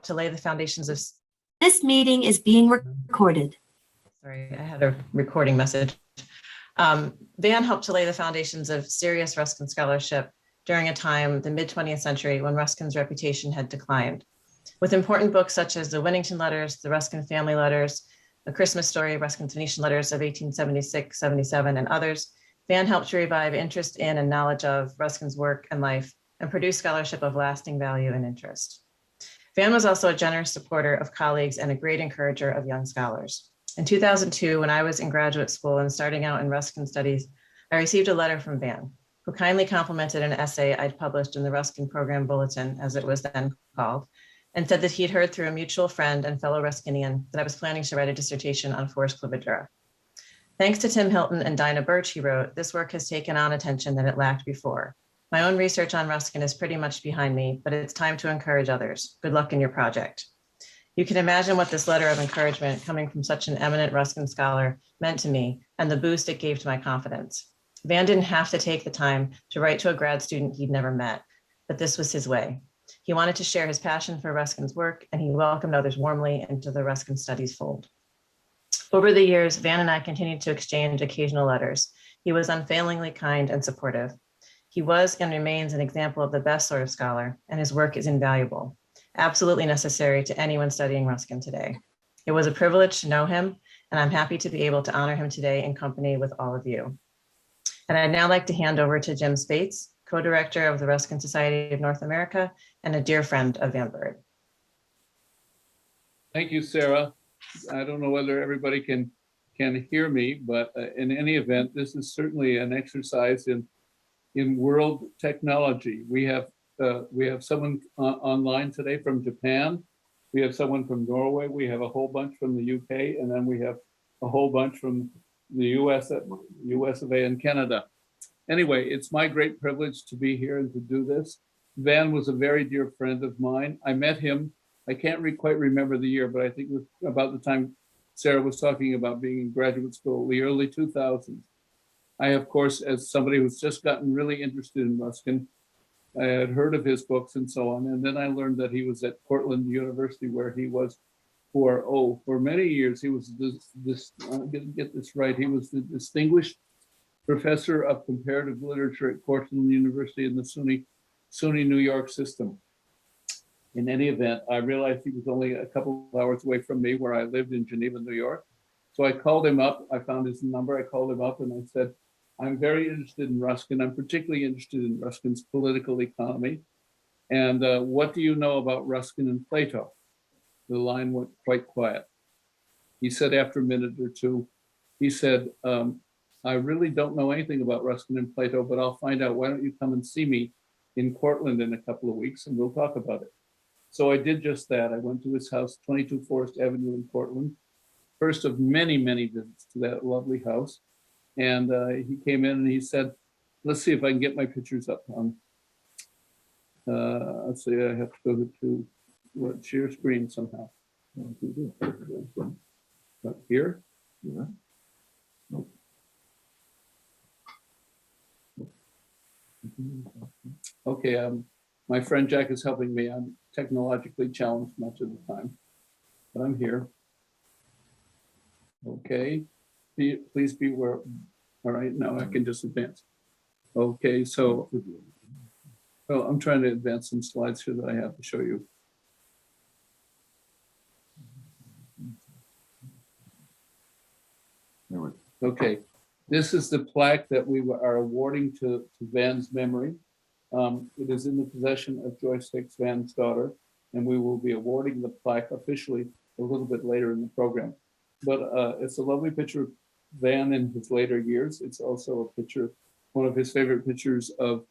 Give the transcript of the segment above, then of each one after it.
to lay the foundations of... This meeting is being recorded. Sorry, I had a recording message. Van helped to lay the foundations of serious Ruskin scholarship during a time, the mid-20th century, when Ruskin's reputation had declined. With important books such as the Winnington Letters, the Ruskin Family Letters, The Christmas Story, Ruskin's Venetian Letters of 1876, 77, and others, Van helped to revive interest in and knowledge of Ruskin's work and life and produce scholarship of lasting value and interest. Van was also a generous supporter of colleagues and a great encourager of young scholars. In 2002, when I was in graduate school and starting out in Ruskin studies, I received a letter from Van, who kindly complimented an essay I'd published in the Ruskin Program Bulletin, as it was then called, and said that he'd heard through a mutual friend and fellow Ruskinian that I was planning to write a dissertation on Forest Clividura. Thanks to Tim Hilton and Dinah Birch, he wrote, this work has taken on attention that it lacked before. My own research on Ruskin is pretty much behind me, but it's time to encourage others. Good luck in your project. You can imagine what this letter of encouragement coming from such an eminent Ruskin scholar meant to me and the boost it gave to my confidence. Van didn't have to take the time to write to a grad student he'd never met, but this was his way. He wanted to share his passion for Ruskin's work, and he welcomed others warmly into the Ruskin Studies fold. Over the years, Van and I continued to exchange occasional letters. He was unfailingly kind and supportive. He was and remains an example of the best sort of scholar, and his work is invaluable, absolutely necessary to anyone studying Ruskin today. It was a privilege to know him, and I'm happy to be able to honor him today in company with all of you. And I'd now like to hand over to Jim Spates, co-director of the Ruskin Society of North America and a dear friend of Van Burd. Thank you, Sarah. I don't know whether everybody can hear me, but in any event, this is certainly an exercise in world technology. We have someone online today from Japan. We have someone from Norway. We have a whole bunch from the UK, and then we have a whole bunch from the US of A and Canada. Anyway, it's my great privilege to be here and to do this. Van was a very dear friend of mine. I met him, I can't quite remember the year, but I think it was about the time Sarah was talking about being in graduate school, the early 2000s. I, of course, as somebody who's just gotten really interested in Ruskin, I had heard of his books and so on. And then I learned that he was at Portland University, where he was for many years. He was get this right. He was the distinguished professor of comparative literature at Portland University in the SUNY New York system. In any event, I realized he was only a couple of hours away from me, where I lived in Geneva, New York. So I called him up. I found his number. I called him up and I said, I'm very interested in Ruskin. I'm particularly interested in Ruskin's political economy. And what do you know about Ruskin and Plato? The line went quite quiet. He said after a minute or two, he said, I really don't know anything about Ruskin and Plato, but I'll find out. Why don't you come and see me in Cortland in a couple of weeks and we'll talk about it. So I did just that. I went to his house, 22 Forest Avenue in Cortland. First of many, many visits to that lovely house. And he came in and he said, let's see if I can get my pictures up on, let's see, I have to go to share screen somehow. Up here? Yeah. Nope. Okay, my friend Jack is helping me. I'm technologically challenged much of the time, but I'm here. Okay, please be aware. All right, now I can just advance. Okay, so I'm trying to advance some slides here that I have to show you. Okay, this is the plaque that we are awarding to Van's memory. It is in the possession of Joyce Hicks, Van's daughter, and we will be awarding the plaque officially a little bit later in the program. But it's a lovely picture of Van in his later years. It's also a picture, one of his favorite pictures of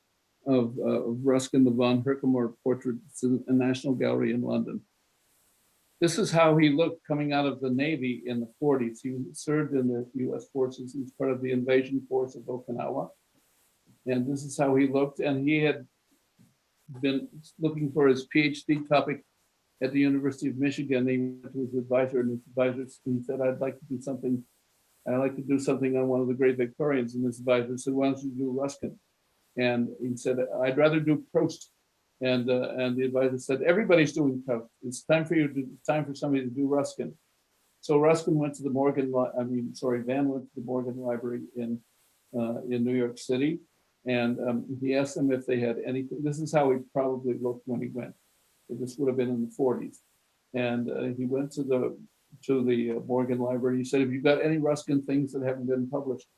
Ruskin, the von Herkomer portrait. It's in the National Gallery in London. This is how he looked coming out of the Navy in the 40s. He served in the US forces. He was part of the invasion force of Okinawa. And this is how he looked. And he had been looking for his PhD topic at the University of Michigan. He went to his advisor, and his advisor, he said, I'd like to do something on one of the great Victorians. And his advisor said, why don't you do Ruskin? And he said, I'd rather do Proust And the advisor said, everybody's doing Proust. It's time for somebody to do Ruskin. So Ruskin went to the Van went to the Morgan Library in New York City, and he asked them if they had anything. This is how he probably looked when he went. This would have been in the 40s, and he went to the Morgan Library. He said, "Have you got any Ruskin things that haven't been published?"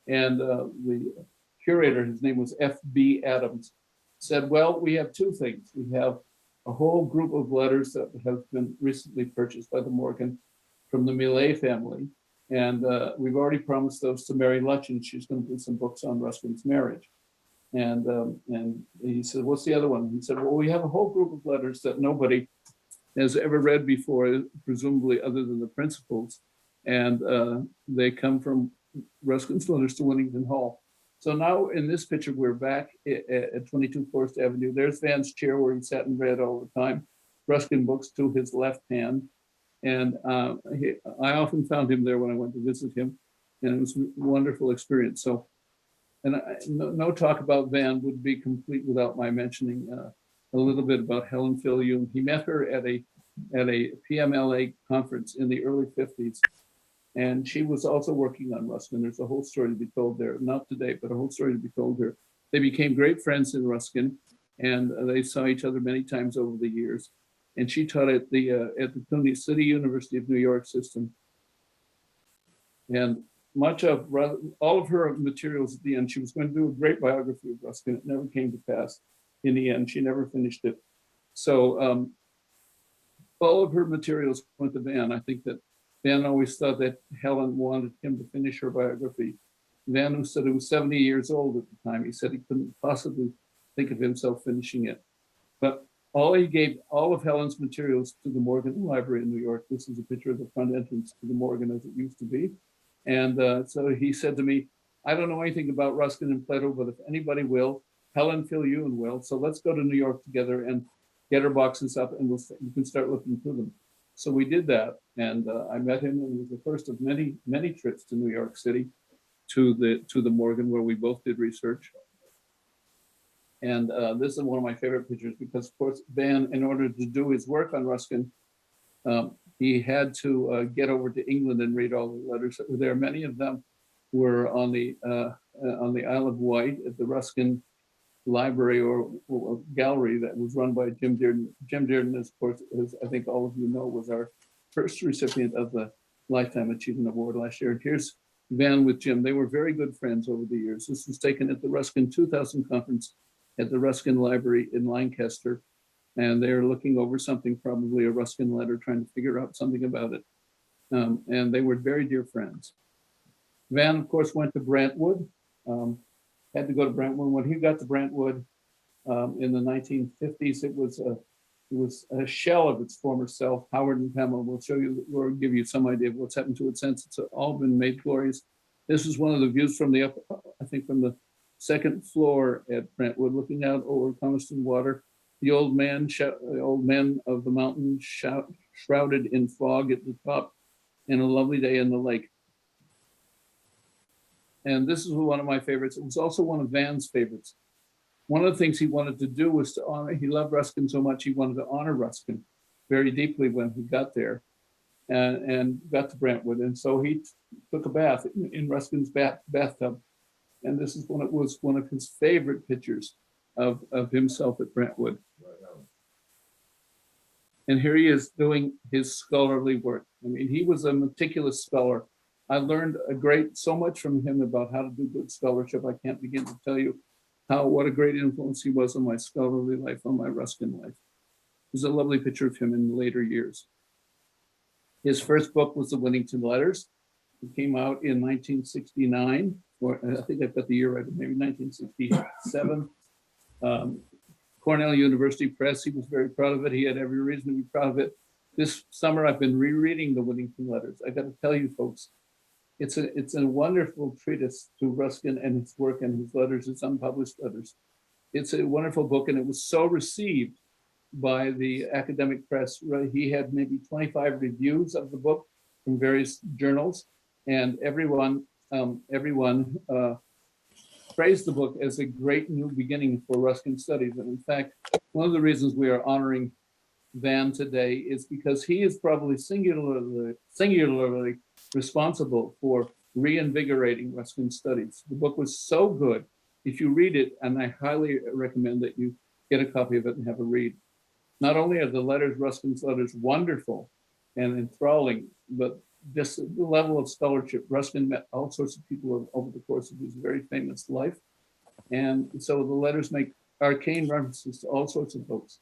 And the curator, his name was F.B. Adams, said, "Well, we have two things. We have a whole group of letters that have been recently purchased by the Morgan from the Millet family. And we've already promised those to Mary Lutchen. She's going to do some books on Ruskin's marriage." And he said, "What's the other one?" He said, "Well, we have a whole group of letters that nobody has ever read before, presumably other than the principals. And they come from Ruskin's letters to Whittington Hall." So now in this picture, we're back at 22 Forest Avenue. There's Van's chair where he sat and read all the time, Ruskin books to his left hand. And I often found him there when I went to visit him, and it was a wonderful experience. So, no talk about Van would be complete without my mentioning a little bit about Helen Fillion. He met her at a PMLA conference in the early 50s, and she was also working on Ruskin. There's a whole story to be told there, not today, but a whole story to be told there. They became great friends in Ruskin, and they saw each other many times over the years. And she taught at the City University of New York system. And all of her materials at the end, she was going to do a great biography of Ruskin. It never came to pass in the end. She never finished it. So all of her materials went to Van. I think that Van always thought that Helen wanted him to finish her biography. Van, who said he was 70 years old at the time, he said he couldn't possibly think of himself finishing it. But he gave all of Helen's materials to the Morgan Library in New York. This is a picture of the front entrance to the Morgan as it used to be. And so he said to me, "I don't know anything about Ruskin and Plato, but if anybody will, Helen Fillion will. So let's go to New York together and get our boxes up, and you can start looking through them." So we did that, and I met him, and it was the first of many, many trips to New York City to the Morgan, where we both did research. And this is one of my favorite pictures because, of course, Van, in order to do his work on Ruskin, he had to get over to England and read all the letters that were there. Many of them were on the Isle of Wight at the Ruskin Library or Gallery that was run by Jim Dearden. Jim Dearden, of course, as I think all of you know, was our first recipient of the Lifetime Achievement Award last year. And here's Van with Jim. They were very good friends over the years. This was taken at the Ruskin 2000 conference at the Ruskin Library in Lancaster. And they're looking over something, probably a Ruskin letter, trying to figure out something about it. And they were very dear friends. Van, of course, went to Brentwood, had to go to Brentwood. When he got to Brentwood in the 1950s, it was a shell of its former self. Howard and Pamela will show you, or give you some idea of what's happened to it since. It's all been made glorious. This is one of the views from the from the second floor at Brentwood, looking out over Coniston Water. The old men of the mountain shrouded in fog at the top, and a lovely day in the lake. And this is one of my favorites. It was also one of Van's favorites. One of the things he wanted to do was to honor, he loved Ruskin so much, he wanted to honor Ruskin very deeply when he got there and got to Brentwood. And so he took a bath in Ruskin's bathtub. And this is one of his favorite pictures of himself at Brentwood. And here he is doing his scholarly work. I mean, he was a meticulous scholar. I learned so much from him about how to do good scholarship. I can't begin to tell you what a great influence he was on my scholarly life, on my Ruskin life. There's a lovely picture of him in the later years. His first book was The Whittington Letters. It came out in 1969, or I think I've got the year right, maybe 1967. Cornell University Press, he was very proud of it. He had every reason to be proud of it. This summer, I've been rereading The Whittington Letters. I got to tell you, folks, it's a wonderful treatise to Ruskin and his work and his letters, his unpublished letters. It's a wonderful book, and it was so received by the academic press. He had maybe 25 reviews of the book from various journals, and everyone praised the book as a great new beginning for Ruskin studies. And in fact, one of the reasons we are honoring Van today is because he is probably singularly responsible for reinvigorating Ruskin studies. The book was so good. If you read it, and I highly recommend that you get a copy of it and have a read. Not only are the letters, Ruskin's letters, wonderful and enthralling, but just the level of scholarship. Ruskin met all sorts of people over the course of his very famous life. And so the letters make arcane references to all sorts of folks.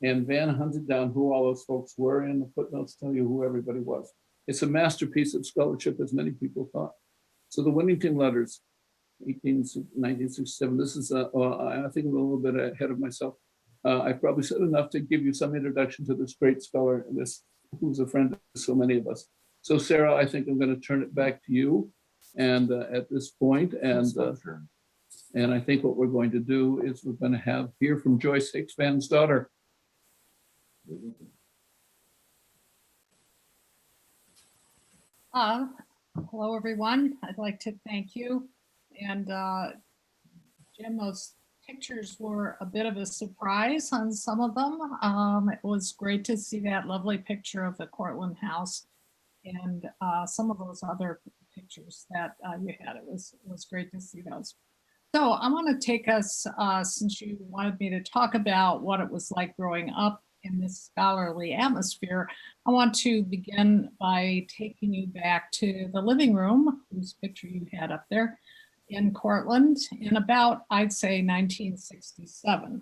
And Van hunted down who all those folks were, and the footnotes tell you who everybody was. It's a masterpiece of scholarship, as many people thought. So the Winnington letters, 1967, this is, I think I'm a little bit ahead of myself. I probably said enough to give you some introduction to this great scholar, this who's a friend to so many of us. So Sarah, I think I'm going to turn it back to you, and at this point, and I think what we're going to do is we're going to hear from Joyce Hicks, Van's daughter. Hello, everyone. I'd like to thank you. And Jim, those pictures were a bit of a surprise on some of them. It was great to see that lovely picture of the Cortlandt house and some of those other pictures that you had. It was great to see those. So I want to take us, since you wanted me to talk about what it was like growing up in this scholarly atmosphere, I want to begin by taking you back to the living room, whose picture you had up there, in Cortlandt in about, I'd say, 1967.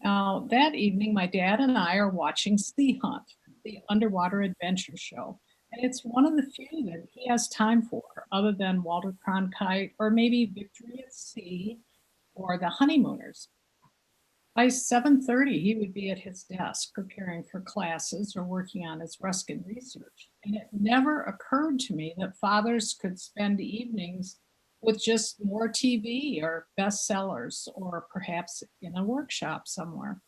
Now, that evening, my dad and I are watching Sea Hunt, the underwater adventure show. And it's one of the few that he has time for, other than Walter Cronkite or maybe Victory at Sea or The Honeymooners. By 7:30, he would be at his desk preparing for classes or working on his Ruskin research. And it never occurred to me that fathers could spend evenings with just more TV or bestsellers, or perhaps in a workshop somewhere.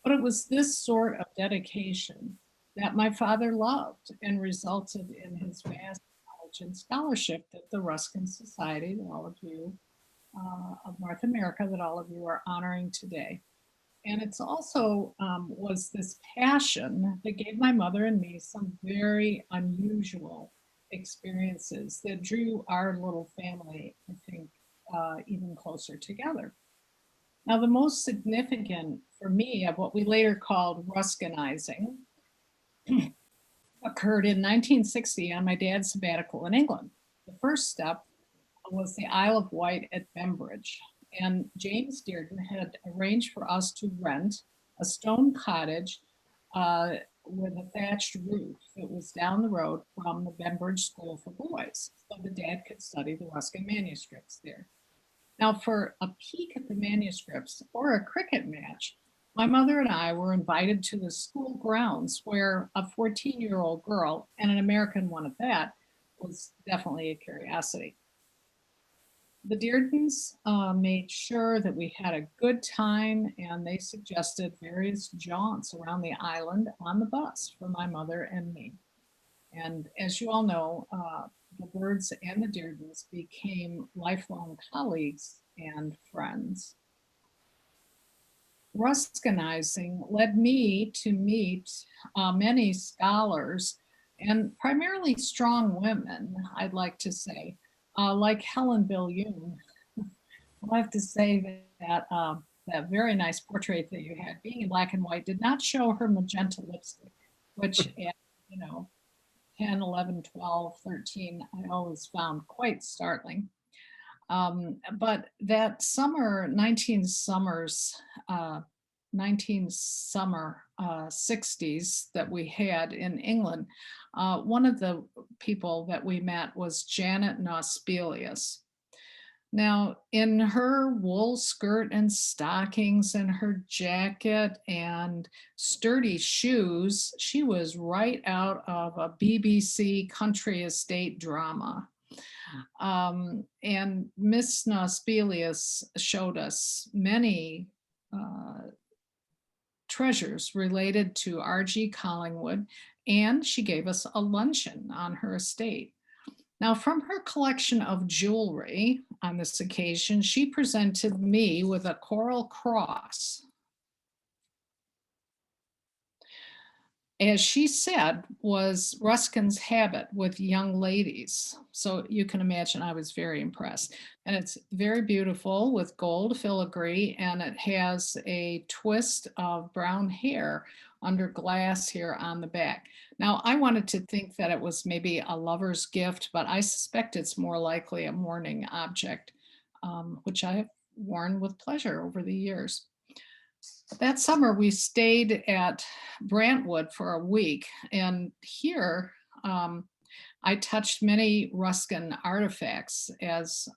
But it was this sort of dedication that my father loved and resulted in his vast knowledge and scholarship that the Ruskin Society, that all of you of North America, that all of you are honoring today. And it's also was this passion that gave my mother and me some very unusual experiences that drew our little family, I think, even closer together. Now, the most significant for me of what we later called Ruskinizing occurred in 1960 on my dad's sabbatical in England. The first step was the Isle of Wight at Bembridge, and James Dearden had arranged for us to rent a stone cottage with a thatched roof that was down the road from the Bembridge School for Boys, so the dad could study the Ruskin manuscripts there. Now, for a peek at the manuscripts or a cricket match, my mother and I were invited to the school grounds, where a 14-year-old girl, and an American one at that, was definitely a curiosity. The Deardens made sure that we had a good time, and they suggested various jaunts around the island on the bus for my mother and me. And as you all know, the Burds and the Deardens became lifelong colleagues and friends. Ruskinizing led me to meet many scholars, and primarily strong women, I'd like to say, like Helen Bilyun. I'll have to say that that very nice portrait that you had, being in black and white, did not show her magenta lipstick, which at 10, 11, 12, 13, I always found quite startling. But that summer, 19 summer 60s that we had in England, one of the people that we met was Janet Nospelius. Now, in her wool skirt and stockings and her jacket and sturdy shoes, she was right out of a BBC country estate drama. And Miss Nospelius showed us many treasures related to R.G. Collingwood, and she gave us a luncheon on her estate. Now, from her collection of jewelry on this occasion, she presented me with a coral cross. As she said, was Ruskin's habit with young ladies. So you can imagine I was very impressed. And it's very beautiful with gold filigree, and it has a twist of brown hair under glass here on the back. Now, I wanted to think that it was maybe a lover's gift, but I suspect it's more likely a mourning object, which I have worn with pleasure over the years. That summer, we stayed at Brentwood for a week, and here I touched many Ruskin artifacts. As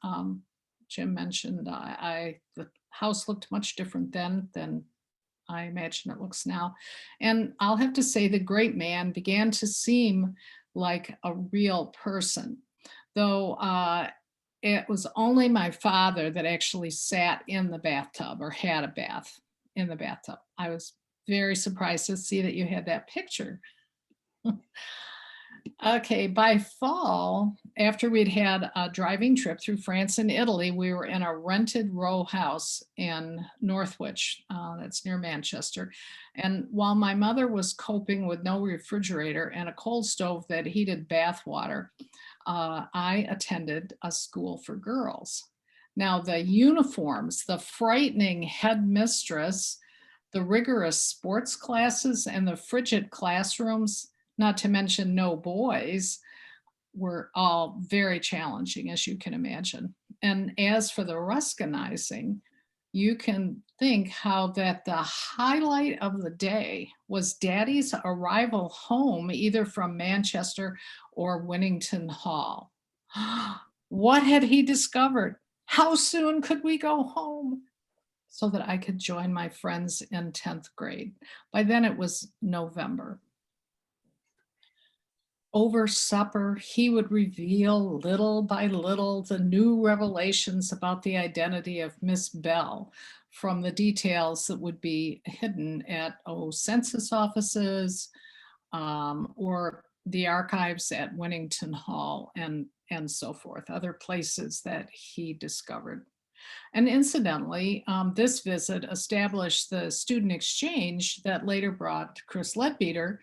Jim mentioned, the house looked much different then than I imagine it looks now. And I'll have to say the great man began to seem like a real person, though it was only my father that actually sat in the bathtub or had a bath in the bathtub. I was very surprised to see that you had that picture. Okay, by fall, after we'd had a driving trip through France and Italy, we were in a rented row house in Northwich, that's near Manchester. And while my mother was coping with no refrigerator and a coal stove that heated bath water, I attended a school for girls. Now, the uniforms, the frightening headmistress, the rigorous sports classes, and the frigid classrooms, not to mention no boys, were all very challenging, as you can imagine. And as for the Ruskinizing, you can think how that the highlight of the day was Daddy's arrival home, either from Manchester or Winnington Hall. What had he discovered? How soon could we go home? So that I could join my friends in 10th grade. By then it was November. Over supper, he would reveal little by little the new revelations about the identity of Miss Bell from the details that would be hidden at census offices or the archives at Winnington Hall and so forth, other places that he discovered. And incidentally, this visit established the student exchange that later brought Chris Leadbeater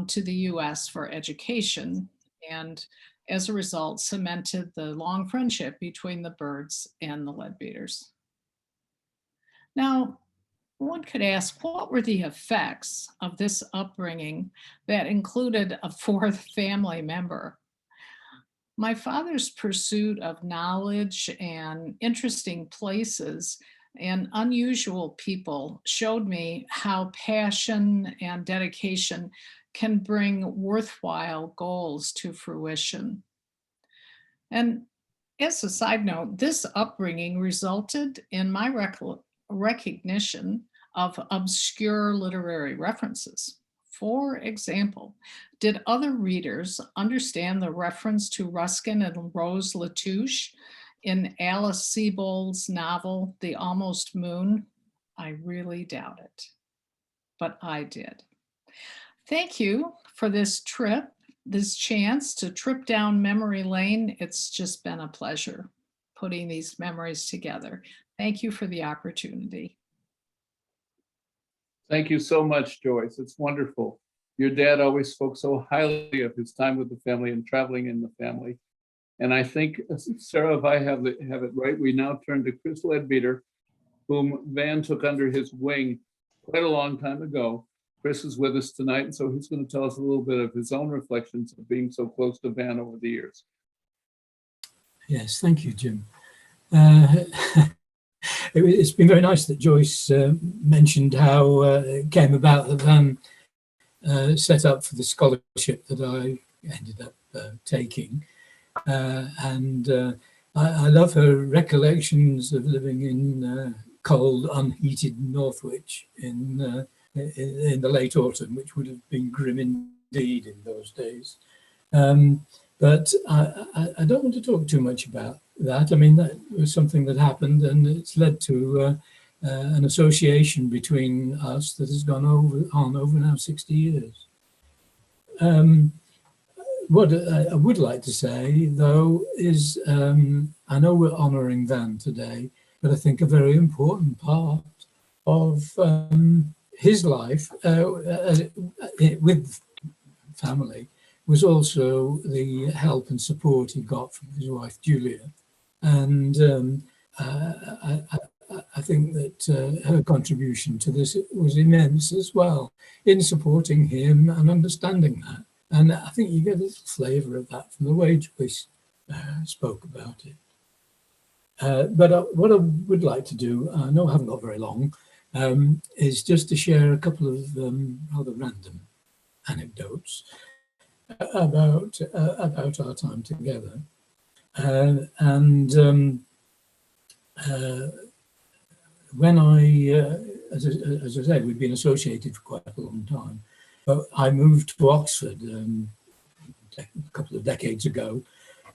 to the US for education, and as a result cemented the long friendship between the Byrds and the Leadbeaters. Now, one could ask, what were the effects of this upbringing that included a fourth family member? My father's pursuit of knowledge and interesting places and unusual people showed me how passion and dedication can bring worthwhile goals to fruition. And as a side note, this upbringing resulted in my recognition of obscure literary references. For example, did other readers understand the reference to Ruskin and Rose Latouche in Alice Sebold's novel, The Almost Moon? I really doubt it, but I did. Thank you for this trip, this chance to trip down memory lane. It's just been a pleasure putting these memories together. Thank you for the opportunity. Thank you so much, Joyce. It's wonderful. Your dad always spoke so highly of his time with the family and traveling in the family. And I think, Sarah, if I have it right, we now turn to Chris Leadbeater, whom Van took under his wing quite a long time ago. Chris is with us tonight, and so he's going to tell us a little bit of his own reflections of being so close to Van over the years. Yes, thank you, Jim. It's been very nice that Joyce mentioned how it came about that Van set up for the scholarship that I ended up taking. I love her recollections of living in cold, unheated Northwich in the late autumn, which would have been grim indeed in those days. But I don't want to talk too much about that. I mean, that was something that happened, and it's led to an association between us that has gone on over now 60 years. what I would like to say, though, is I know we're honouring Van today, but I think a very important part of his life with family was also the help and support he got from his wife Julia, and I think that her contribution to this was immense as well in supporting him and understanding that. And I think you get a little flavour of that from the way Joyce spoke about it. But what I would like to do, I know I haven't got very long, is just to share a couple of rather random anecdotes about our time together. When as I said, we've been associated for quite a long time. But I moved to Oxford a couple of decades ago,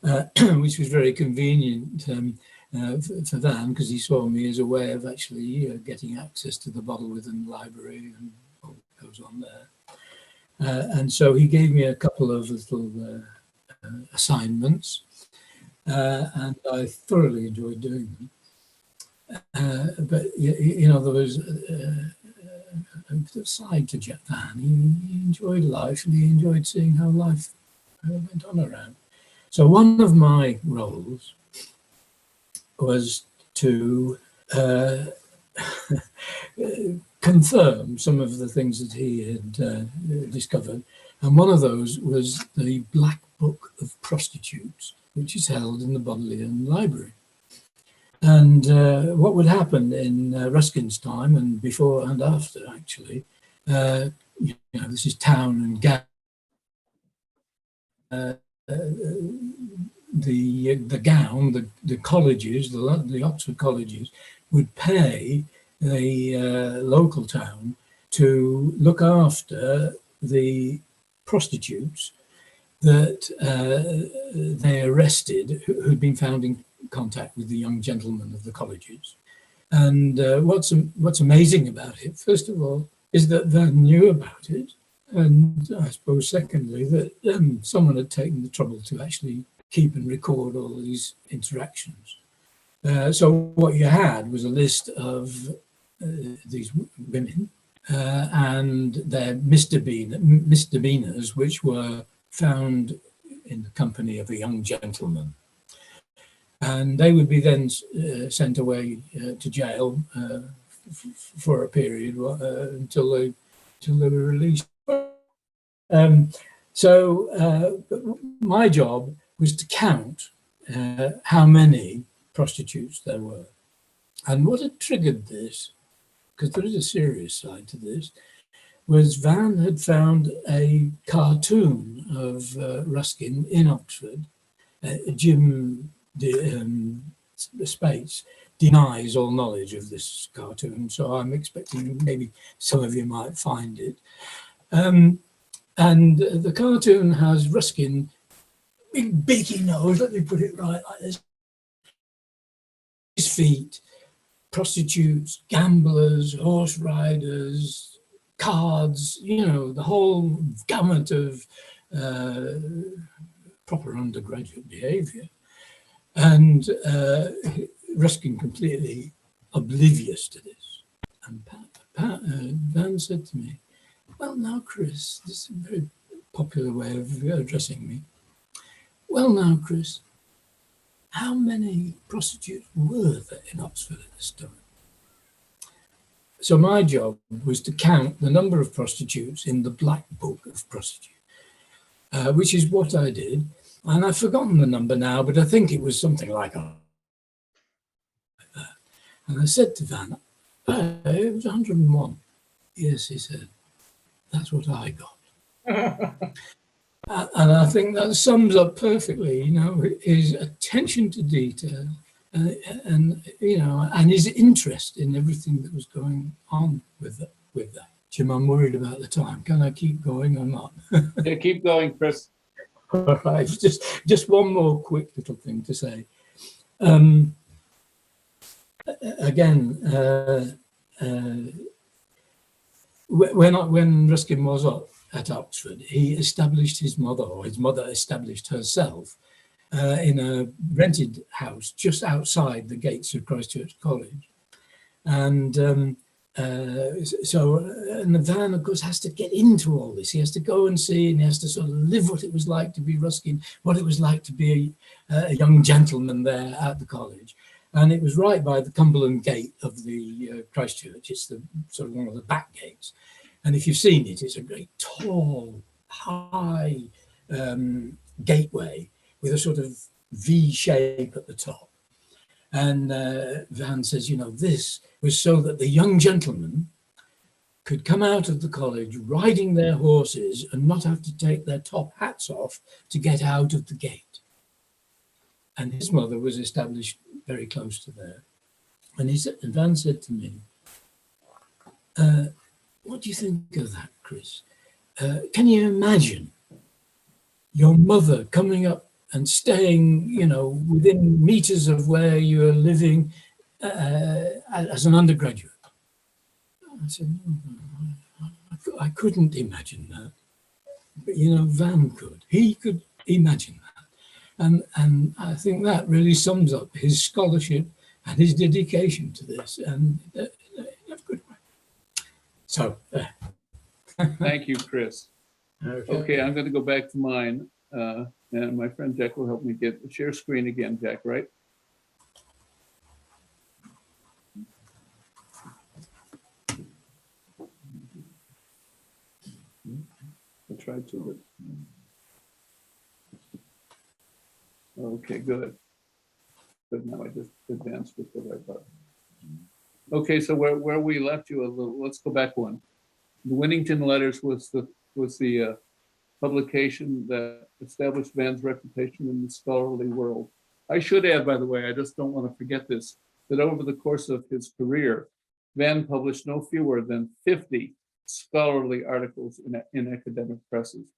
which was very convenient for Van, because he saw me as a way of actually getting access to the Bottlewithen Library and what goes on there. And so he gave me a couple of little assignments, and I thoroughly enjoyed doing them. But you know, there was a side to Jet Van. He enjoyed life, and he enjoyed seeing how life went on around. So one of my roles was to confirm some of the things that he had discovered, and one of those was the Black Book of Prostitutes, which is held in the Bodleian Library. And what would happen in Ruskin's time, and before and after, actually, you know, this is Town and Gown. The Gown, the colleges, the Oxford colleges, would pay the local town to look after the prostitutes that they arrested who'd been found in contact with the young gentlemen of the colleges. And what's amazing about it, first of all, is that Van knew about it, and I suppose secondly that someone had taken the trouble to actually keep and record all these interactions. So what you had was a list of these women and their misdemeanors, which were found in the company of a young gentleman. And they would be then sent away to jail for a period until they were released. So my job was to count how many prostitutes there were. And what had triggered this, because there is a serious side to this, was Van had found a cartoon of Ruskin in Oxford. Jim Spates denies all knowledge of this cartoon, so I'm expecting maybe some of you might find it. And the cartoon has Ruskin, big beaky nose, let me put it right like this, his feet, prostitutes, gamblers, horse riders, cards, you know, the whole gamut of proper undergraduate behaviour. And Ruskin completely oblivious to this. And Van said to me, "Well, now, Chris," this is a very popular way of addressing me. "Well, now, Chris, how many prostitutes were there in Oxford at this time?" So my job was to count the number of prostitutes in the Black Book of Prostitutes, which is what I did. And I've forgotten the number now, but I think it was something like that. And I said to Van, "It was 101. "Yes," he said, "that's what I got." And I think that sums up perfectly, you know, his attention to detail and you know, and his interest in everything that was going on with that. Jim, I'm worried about the time. Can I keep going or not? Yeah, keep going, Chris. All right, just one more quick little thing to say. Again, when Ruskin was at Oxford, he established his mother, or his mother established herself, in a rented house just outside the gates of Christchurch College. And and Van, of course, has to get into all this. He has to go and see, and he has to sort of live what it was like to be Ruskin, what it was like to be a young gentleman there at the college. And it was right by the Cumberland Gate of the Christchurch. It's the sort of one of the back gates. And if you've seen it, it's a great tall, high gateway with a sort of V shape at the top. And Van says, you know, this was so that the young gentlemen could come out of the college riding their horses and not have to take their top hats off to get out of the gate. And his mother was established very close to there. And Van said to me, what do you think of that, Chris? Can you imagine your mother coming up and staying, you know, within meters of where you're living as an undergraduate? I said, no, I couldn't imagine that. But, you know, Van could. He could imagine that. And I think that really sums up his scholarship and his dedication to this. And in a good way. So, Thank you, Chris. Okay, I'm going to go back to mine. And my friend Jack will help me get the share screen again, Jack, right? I tried to, but... Okay, good. But now I just advanced with the right button. Okay, so where we left you a little, let's go back one. The Winnington Letters was the publication that established Van's reputation in the scholarly world. I should add, by the way, I just don't want to forget this, that over the course of his career, Van published no fewer than 50 scholarly articles in academic presses.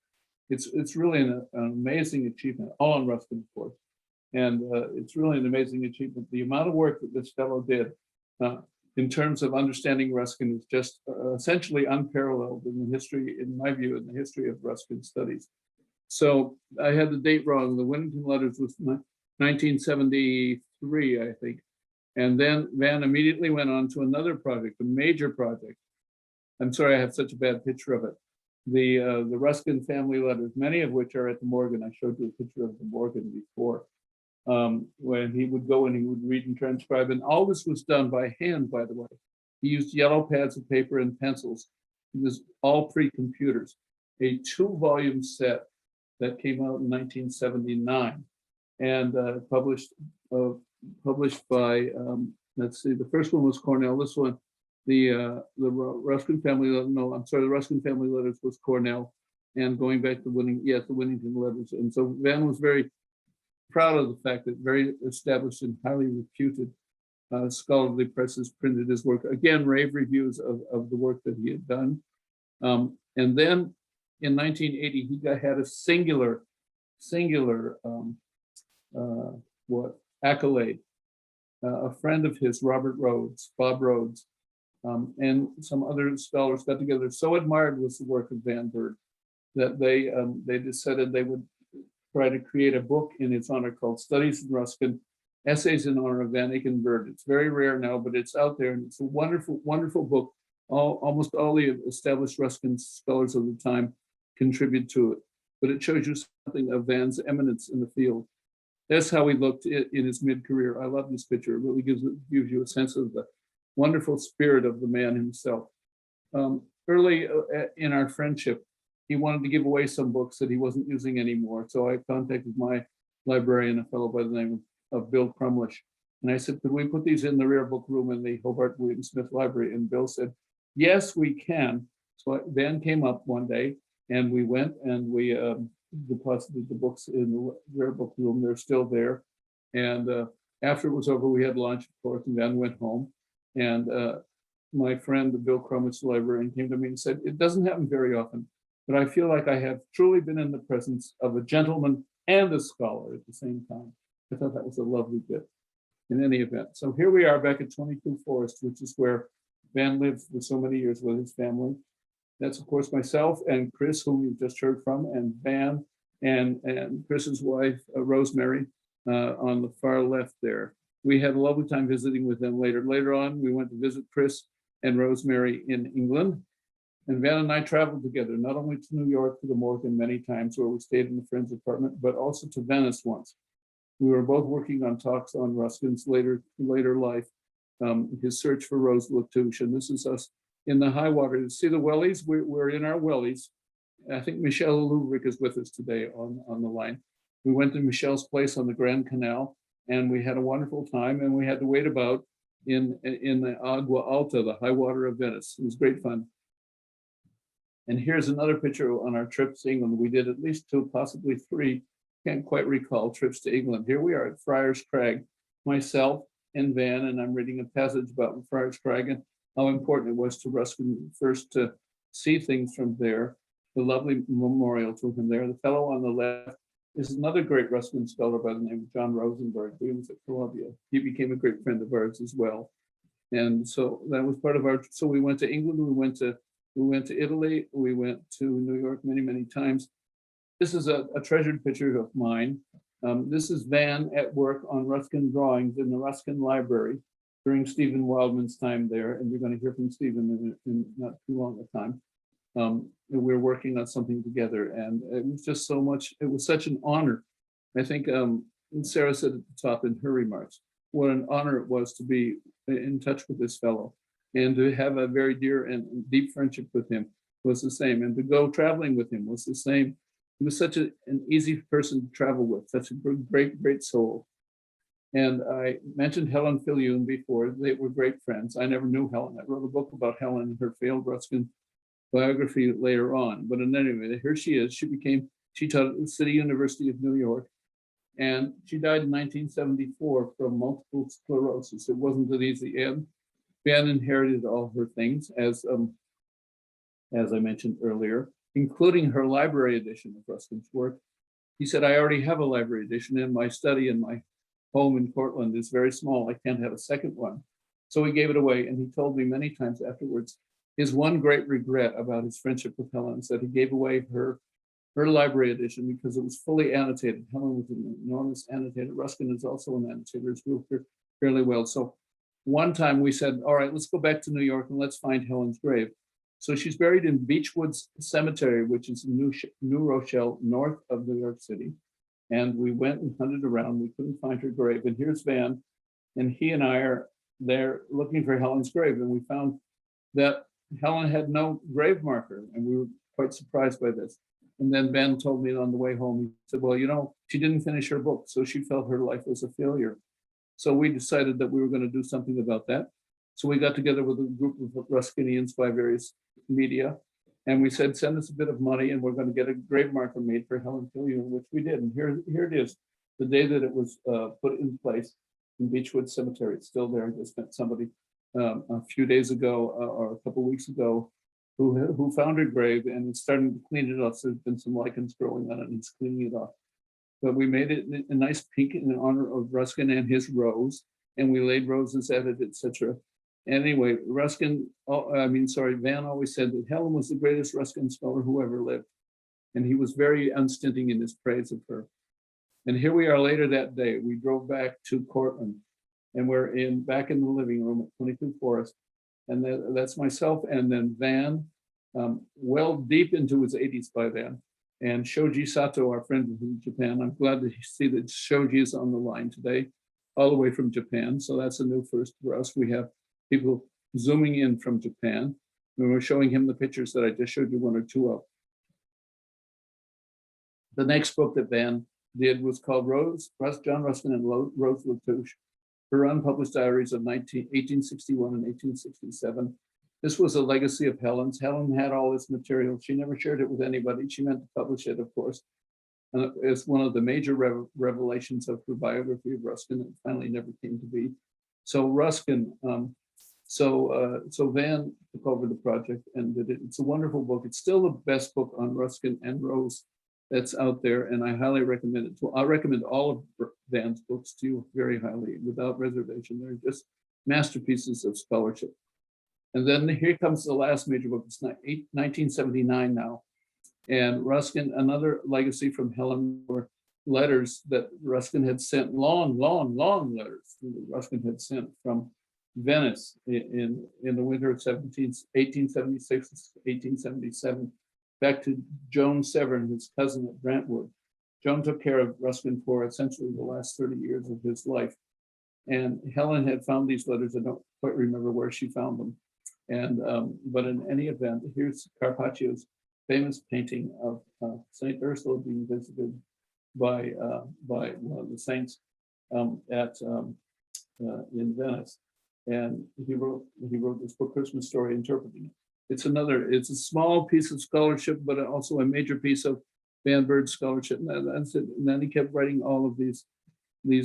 It's really an amazing achievement, all on Ruskin, of course. And it's really an amazing achievement. The amount of work that this fellow did in terms of understanding Ruskin is just essentially unparalleled in the history, in my view, in the history of Ruskin studies. So I had the date wrong. The Winnington Letters was 1973, I think. And then Van immediately went on to another project, a major project. I'm sorry, I have such a bad picture of it. The Ruskin family letters, many of which are at the Morgan. I showed you a picture of the Morgan before. When he would go and he would read and transcribe. And all this was done by hand, by the way. He used yellow pads of paper and pencils. It was all pre-computers. A 2-volume set that came out in 1979 and published by, let's see, the first one was Cornell. This one, the Ruskin family, no, I'm sorry, the Ruskin family letters was Cornell. And going back to the Winnington Letters. And so Van was very proud of the fact that very established and highly reputed scholarly presses printed his work. Again, rave reviews of the work that he had done. And then in 1980, he had a singular accolade. A friend of his, Bob Rhodes, and some other scholars got together. So admired was the work of Van Burd that they decided they would try to create a book in its honor called Studies in Ruskin, Essays in Honor of Van Akin Burd. It's very rare now, but it's out there, and it's a wonderful, wonderful book. Almost all the established Ruskin scholars of the time contribute to it, but it shows you something of Van's eminence in the field. That's how he looked in his mid-career. I love this picture. It really gives you a sense of the wonderful spirit of the man himself. Early in our friendship, he wanted to give away some books that he wasn't using anymore. So I contacted my librarian, a fellow by the name of Bill Crumlish. And I said, could we put these in the rare book room in the Hobart William Smith Library? And Bill said, yes, we can. So Van came up one day and we went and we deposited the books in the rare book room. They're still there. And after it was over, we had lunch, of course, and Van went home. And my friend, the Bill Crumlish librarian, came to me and said, it doesn't happen very often, but I feel like I have truly been in the presence of a gentleman and a scholar at the same time. I thought that was a lovely bit in any event. So here we are back at 22 Forest, which is where Van lived for so many years with his family. That's of course myself and Chris, whom you've just heard from, and Van and Chris's wife, Rosemary, on the far left there. We had a lovely time visiting with them later. Later on, we went to visit Chris and Rosemary in England. And Van and I traveled together, not only to New York, to the Morgan many times where we stayed in a friend's apartment, but also to Venice once. We were both working on talks on Ruskin's later life, his search for Rose Latouche. And this is us in the high water. You see the wellies? We're in our wellies. I think Michelle Lubrick is with us today on the line. We went to Michelle's place on the Grand Canal, and we had a wonderful time, and we had to wait about in the Agua Alta, the high water of Venice. It was great fun. And here's another picture on our trips to England. We did at least 2, possibly 3, can't quite recall, trips to England. Here we are at Friars Crag, myself and Van, and I'm reading a passage about Friars Crag and how important it was to Ruskin first to see things from there, the lovely memorial to him there. The fellow on the left is another great Ruskin scholar by the name of John Rosenberg, who was at Columbia. He became a great friend of ours as well. And so that was part of our, so we went to England, we went to Italy, we went to New York many times. This is a treasured picture of mine. This is Van at work on Ruskin drawings in the Ruskin Library during Stephen Wildman's time there. And you're going to hear from Stephen in not too long a time. We're working on something together, and it was just so much, it was such an honor. I think Sarah said at the top in her remarks, what an honor it was to be in touch with this fellow and to have a very dear and deep friendship with him was the same. And to go traveling with him was the same. He was such an easy person to travel with, such a great soul. And I mentioned Helen Fillion before. They were great friends. I never knew Helen. I wrote a book about Helen and her failed Ruskin biography later on. But in any event, here she is. She taught at the City University of New York. And she died in 1974 from multiple sclerosis. It wasn't an easy end. Van inherited all her things, as I mentioned earlier, including her library edition of Ruskin's work. He said, I already have a library edition in my study in my home in Portland. It's very small. I can't have a second one. So he gave it away. And he told me many times afterwards, his one great regret about his friendship with Helen is that he gave away her library edition because it was fully annotated. Helen was an enormous annotator. Ruskin is also an annotator, as we'll hear fairly well. So one time we said, all right, let's go back to New York and let's find Helen's grave. So she's buried in Beechwood Cemetery, which is in New Rochelle, north of New York City. And we went and hunted around. We couldn't find her grave. And here's Van, and he and I are there looking for Helen's grave. And we found that Helen had no grave marker, and we were quite surprised by this. And then Ben told me on the way home, he said, well, you know, she didn't finish her book, so she felt her life was a failure. So we decided that we were going to do something about that. So we got together with a group of Ruskinians by various media, and we said, send us a bit of money and we're going to get a grave marker made for Helen Fillion, which we did. And here it is, the day that it was put in place in Beechwood Cemetery. It's still there. I just met somebody a few days ago or a couple of weeks ago who found her grave and is starting to clean it off. So there's been some lichens growing on it and he's cleaning it off. But we made it a nice pink in honor of Ruskin and his rose, and we laid roses at it, etc. Anyway, Van always said that Helen was the greatest Ruskin scholar who ever lived. And he was very unstinting in his praise of her. And here we are later that day. We drove back to Cortland, and we're back in the living room at 22 Forest. And that's myself, and then Van, well deep into his 80s by then. And Shoji Sato, our friend from Japan. I'm glad to see that Shoji is on the line today, all the way from Japan. So that's a new first for us. We have people zooming in from Japan. And we're showing him the pictures that I just showed you one or two of. The next book that Van did was called John Ruskin and Rose Latouche, her unpublished diaries of 1861 and 1867. This was a legacy of Helen's. Helen had all this material. She never shared it with anybody. She meant to publish it, of course. And it's one of the major revelations of her biography of Ruskin that finally never came to be. So Ruskin, so Van took over the project and did it. It's a wonderful book. It's still the best book on Ruskin and Rose that's out there, and I highly recommend it. I recommend all of Van's books to you very highly, without reservation. They're just masterpieces of scholarship. And then here comes the last major book. It's 1979 now. And Ruskin, another legacy from Helen, were letters that Ruskin had sent, long letters that Ruskin had sent from Venice in the winter of 1876, 1877, back to Joan Severn, his cousin at Brentwood. Joan took care of Ruskin for essentially the last 30 years of his life. And Helen had found these letters. I don't quite remember where she found them. And but in any event, here's Carpaccio's famous painting of Saint Ursula being visited by one of the saints in Venice. And he wrote this book, Christmas Story, interpreting it. It's a small piece of scholarship, but also a major piece of Van Bird's scholarship. And then he kept writing all of these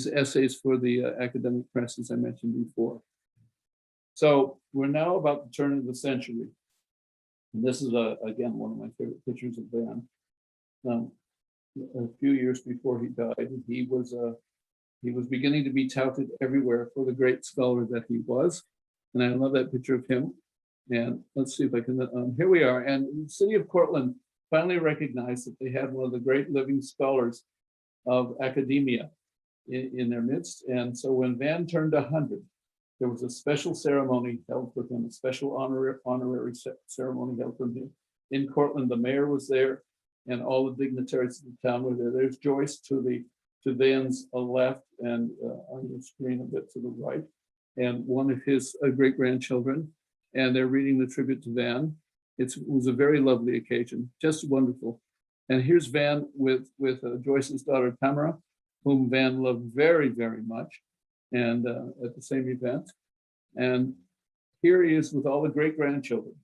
essays for the academic press, as I mentioned before. So we're now about the turn of the century. And this is, again, one of my favorite pictures of Van. A few years before he died, he was beginning to be touted everywhere for the great scholar that he was. And I love that picture of him. And let's see if I can, here we are. And the city of Cortland finally recognized that they had one of the great living scholars of academia in their midst. And so when Van turned 100, there was a special ceremony held for him, a special honorary ceremony held for him in Cortland. The mayor was there, and all the dignitaries of the town were there. There's Joyce to Van's left, and on the screen a bit to the right, and one of his great-grandchildren, and they're reading the tribute to Van. It was a very lovely occasion, just wonderful. And here's Van with Joyce's daughter Tamara, whom Van loved very, very much, and at the same event. And here he is with all the great-grandchildren.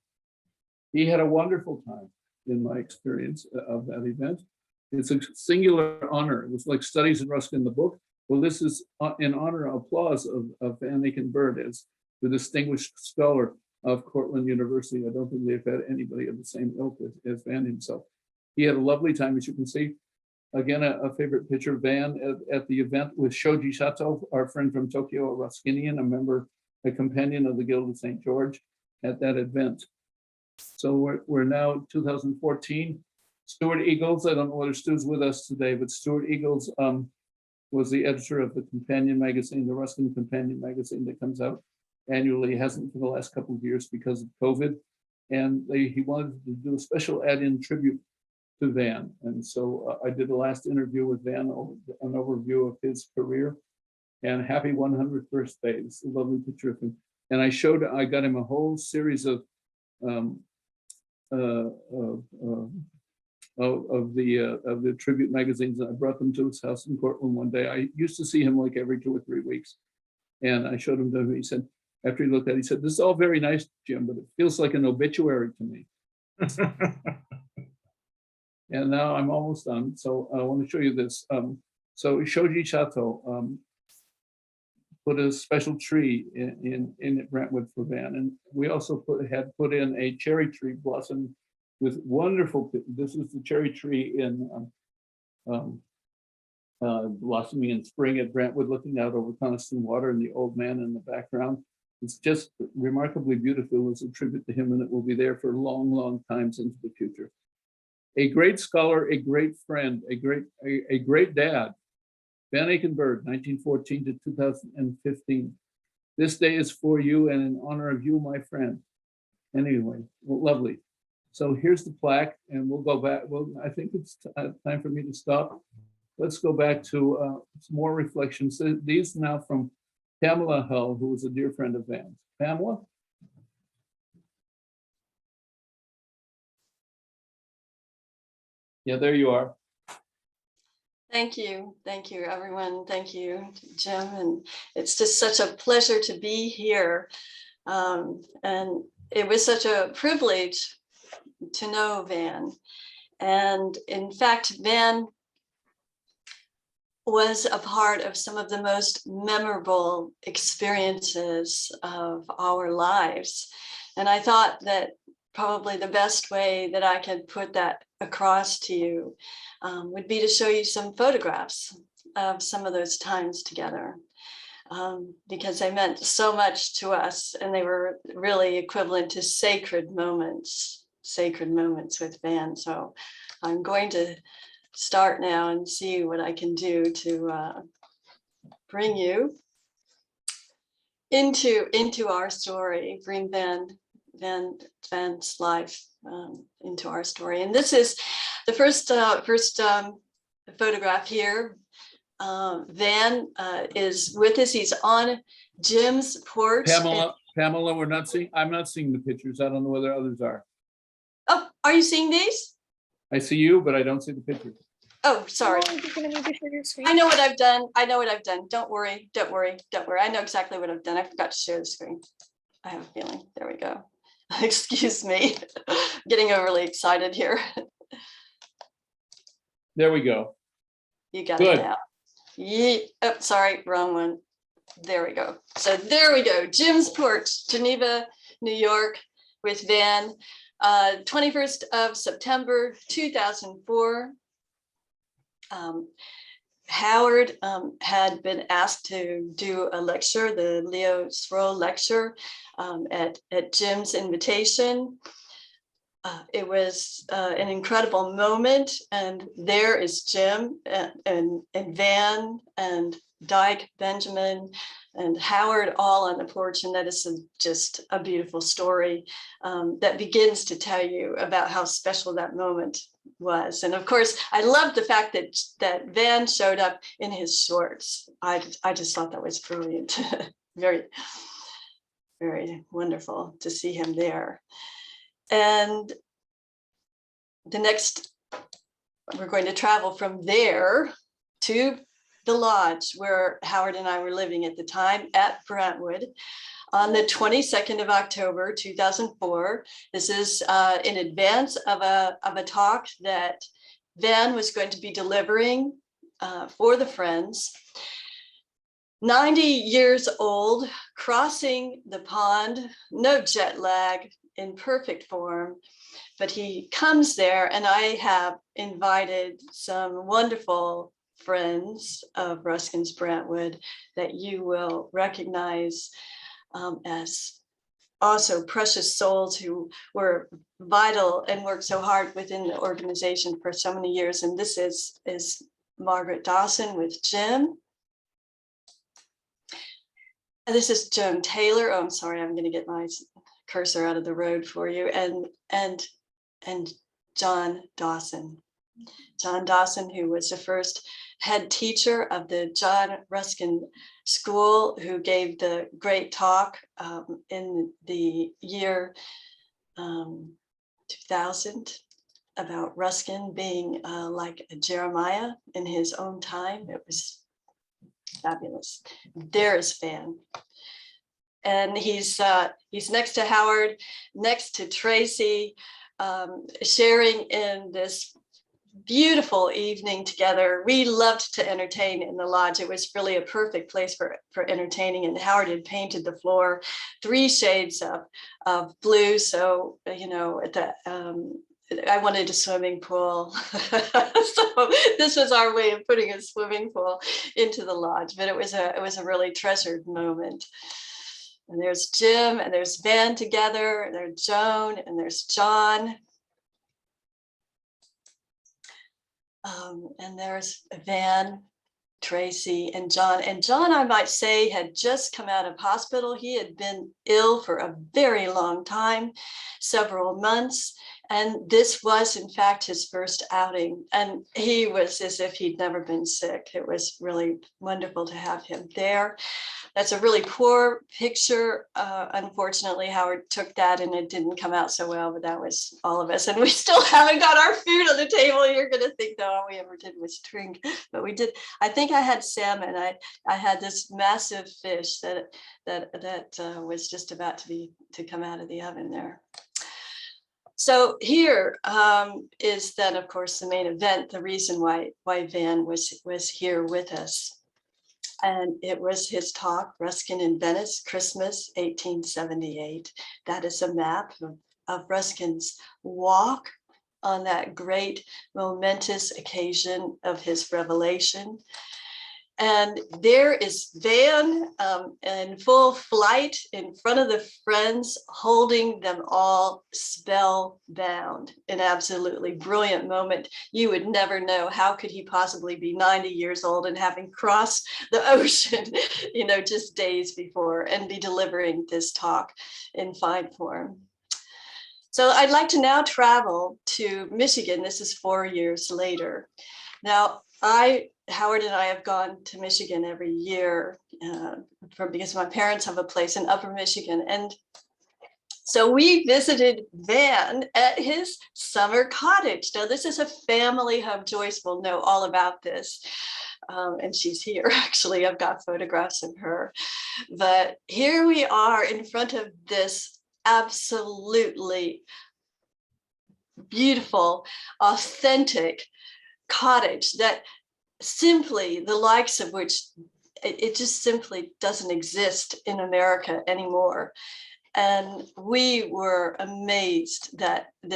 He had a wonderful time, in my experience of that event. It's a singular honor. It was like Studies in Ruskin, the book. Well, this is in honor, applause of Akin Burd as the distinguished scholar of Cortland University. I don't think they've had anybody of the same ilk as Van himself. He had a lovely time, as you can see. Again, a favorite picture of Van at the event with Shoji Sato, our friend from Tokyo, a Ruskinian, a companion of the Guild of St. George at that event. So we're now 2014. Stuart Eagles, I don't know whether Stu's with us today, but Stuart Eagles was the editor of the companion magazine, the Ruskin companion magazine that comes out annually. Hasn't for the last couple of years because of COVID. And he wanted to do a special add-in tribute to Van. And so I did the last interview with Van, an overview of his career, and happy 100th birthday. It's a lovely picture of him. And I got him a whole series of the tribute magazines. I brought them to his house in Cortland one day. I used to see him like every 2 or 3 weeks. And I showed him to him. He said, after he looked at it, he said, "This is all very nice, Jim, but it feels like an obituary to me." And now I'm almost done. So I want to show you this. So Shoji Sato put a special tree in Brentwood for Van. And we also had put in a cherry tree blossom with wonderful, this is the cherry tree in blossoming in spring at Brentwood, looking out over Coniston Water and the old man in the background. It's just remarkably beautiful as a tribute to him, and it will be there for long, long times into the future. A great scholar, a great friend, a great dad, Van Akin Burd, 1914 to 2015. This day is for you and in honor of you, my friend. Anyway, well, lovely. So here's the plaque, and we'll go back. Well, I think it's time for me to stop. Let's go back to some more reflections. These now from Pamela Hull, who was a dear friend of Van's. Pamela? Yeah, there you are. Thank you, everyone. Thank you, Jim. And it's just such a pleasure to be here. And it was such a privilege to know Van. And in fact, Van was a part of some of the most memorable experiences of our lives. And I thought that probably the best way that I could put that across to you would be to show you some photographs of some of those times together. because they meant so much to us, and they were really equivalent to sacred moments with Van. So I'm going to start now and see what I can do to bring you into our story, bring Van's life into our story. And this is the first photograph here. Van is with us. He's on Jim's porch. Pamela, I'm not seeing the pictures. I don't know whether others are. Oh, are you seeing these? I see you, but I don't see the pictures. Oh, sorry. I know what I've done. Don't worry. I know exactly what I've done. I forgot to share the screen. I have a feeling. There we go. Excuse me. Getting overly excited here. There we go. You got Good. it now. Oh, sorry, wrong one. There we go. So there we go. Jim's porch, Geneva, New York, with Van. 21st of September, 2004. Howard had been asked to do a lecture, the Leo Sroll lecture, at Jim's invitation. It was an incredible moment, and there is Jim and Van and Dyke, Benjamin, and Howard all on the porch, and that is just a beautiful story that begins to tell you about how special that moment was. And of course, I loved the fact that Van showed up in his shorts. I just thought that was brilliant. Very, very wonderful to see him there. And we're going to travel from there to the lodge where Howard and I were living at the time at Brentwood on the 22nd of October, 2004. This is in advance of a talk that Van was going to be delivering for the Friends. 90 years old, crossing the pond, no jet lag, in perfect form. But he comes there, and I have invited some wonderful friends of Ruskin's Brentwood that you will recognize as also precious souls who were vital and worked so hard within the organization for so many years. And this is Margaret Dawson with Jim. And this is Joan Taylor. Oh, I'm sorry, I'm going to get my cursor out of the road for you. And John Dawson. John Dawson, who was the first head teacher of the John Ruskin School, who gave the great talk in the year 2000 about Ruskin being like a Jeremiah in his own time. It was fabulous. There is Van. And he's next to Howard, next to Tracy, sharing in this beautiful evening together. We loved to entertain in the lodge. It was really a perfect place for entertaining. And Howard had painted the floor 3 shades of blue. So, you know, I wanted a swimming pool. So this was our way of putting a swimming pool into the lodge. But it was a really treasured moment. And there's Jim, and there's Van together, and there's Joan, and there's John. And there's Van, Tracy, and John. And John, I might say, had just come out of hospital. He had been ill for a very long time, several months. And this was, in fact, his first outing. And he was as if he'd never been sick. It was really wonderful to have him there. That's a really poor picture. Unfortunately, Howard took that and it didn't come out so well, but that was all of us. And we still haven't got our food on the table. You're going to think that all we ever did was drink, but we did. I think I had salmon. I had this massive fish that was just about to come out of the oven there. So here is then, of course, the main event, the reason why Van was here with us. And it was his talk, Ruskin in Venice, Christmas, 1878. That is a map of Ruskin's walk on that great momentous occasion of his revelation. And there is Van in full flight in front of the friends, holding them all spellbound. An absolutely brilliant moment. You would never know, how could he possibly be 90 years old and having crossed the ocean, just days before, and be delivering this talk in fine form. So I'd like to now travel to Michigan. This is 4 years later. Now, Howard and I have gone to Michigan every year because my parents have a place in Upper Michigan. And so we visited Van at his summer cottage. Now, this is a family home. Joyce will know all about this. And she's here, actually. I've got photographs of her. But here we are in front of this absolutely beautiful, authentic cottage that simply, the likes of which it just simply doesn't exist in America anymore. And we were amazed that it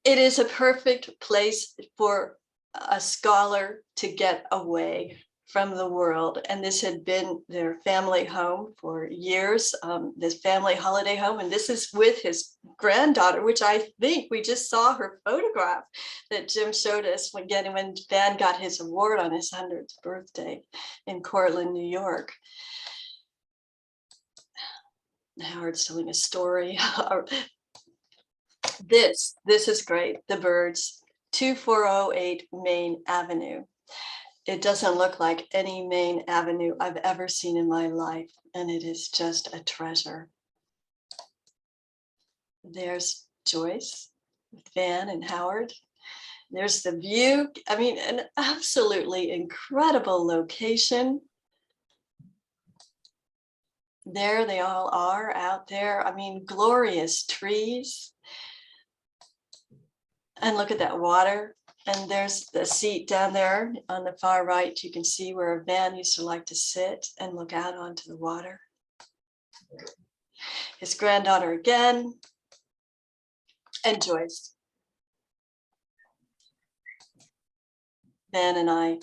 is a perfect place for a scholar to get away from the world. And this had been their family home for years, this family holiday home. And this is with his granddaughter, which I think we just saw her photograph that Jim showed us when Van got his award on his 100th birthday in Cortland, New York. Howard's telling a story. This is great. The Byrds, 2408 Main Avenue. It doesn't look like any main avenue I've ever seen in my life, and it is just a treasure. There's Joyce, Van, and Howard. There's the view. I mean, an absolutely incredible location. There they all are out there. I mean, glorious trees. And look at that water. And there's the seat down there on the far right. You can see where Van used to like to sit and look out onto the water. His granddaughter again, and Joyce. Van and I.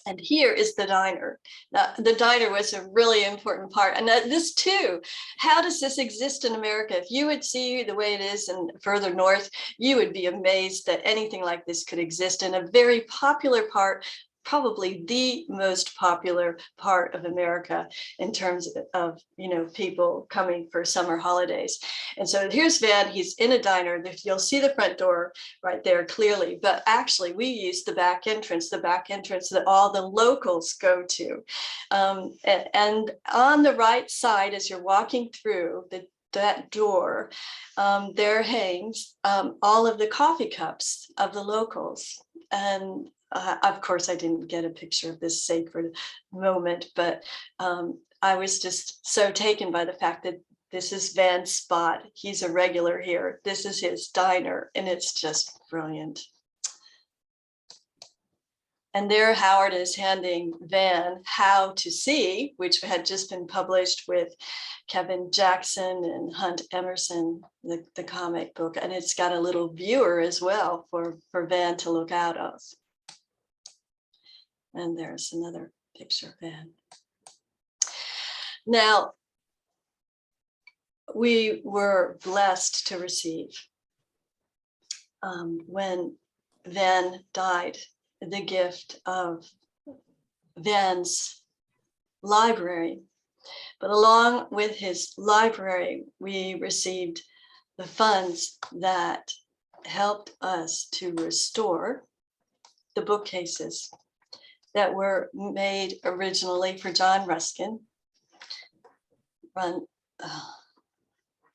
And here is the diner. Now, the diner was a really important part. And this too, how does this exist in America? If you would see the way it is in further north, you would be amazed that anything like this could exist in a very popular part, probably the most popular part of America in terms of, people coming for summer holidays. And so here's Van, he's in a diner. You'll see the front door right there clearly, but actually we use the back entrance that all the locals go to. And on the right side, as you're walking through that door, there hangs all of the coffee cups of the locals. And of course, I didn't get a picture of this sacred moment, but I was just so taken by the fact that this is Van's spot. He's a regular here. This is his diner, and it's just brilliant. And there Howard is handing Van How to See, which had just been published with Kevin Jackson and Hunt Emerson, the comic book. And it's got a little viewer as well for Van to look out of. And there's another picture of Van. Now, we were blessed to receive, when Van died, the gift of Van's library. But along with his library, we received the funds that helped us to restore the bookcases that were made originally for John Ruskin,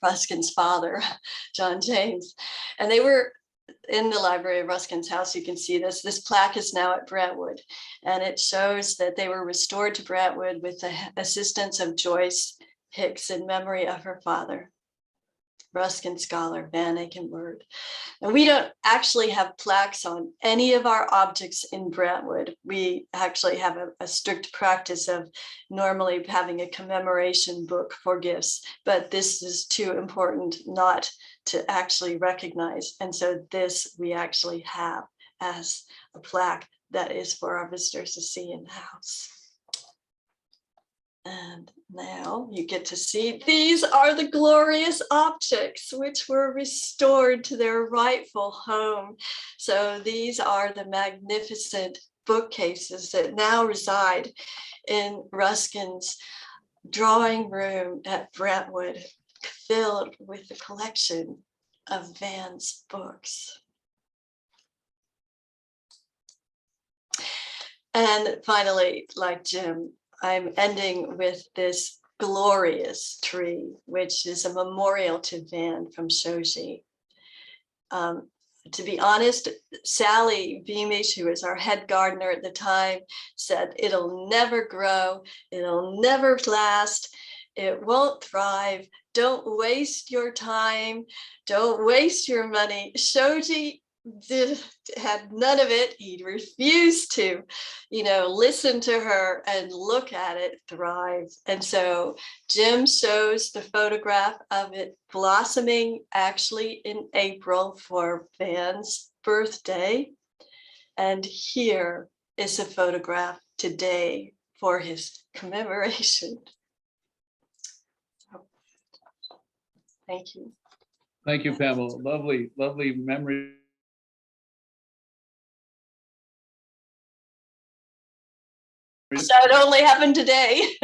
Ruskin's father, John James. And they were in the library of Ruskin's house. You can see this. This plaque is now at Brentwood, and it shows that they were restored to Brentwood with the assistance of Joyce Hicks in memory of her father. Ruskin scholar Van Akin Burd. And we don't actually have plaques on any of our objects in Brentwood. We actually have a strict practice of normally having a commemoration book for gifts, but this is too important not to actually recognize. And so this we actually have as a plaque that is for our visitors to see in the house. And now you get to see, these are the glorious objects which were restored to their rightful home. So these are the magnificent bookcases that now reside in Ruskin's drawing room at Brentwood, filled with the collection of Van's books. And finally, like Jim, I'm ending with this glorious tree, which is a memorial to Van from Shoji. To be honest, Sally Beamish, who was our head gardener at the time, said, it'll never grow, it'll never last, it won't thrive, don't waste your time, don't waste your money. Shoji had none of it. He refused to, listen to her and look at it thrive. And so Jim shows the photograph of it blossoming actually in April for Van's birthday. And here is a photograph today for his commemoration. So, thank you. Thank you, Pamela. Lovely, lovely memory. So it only happened today.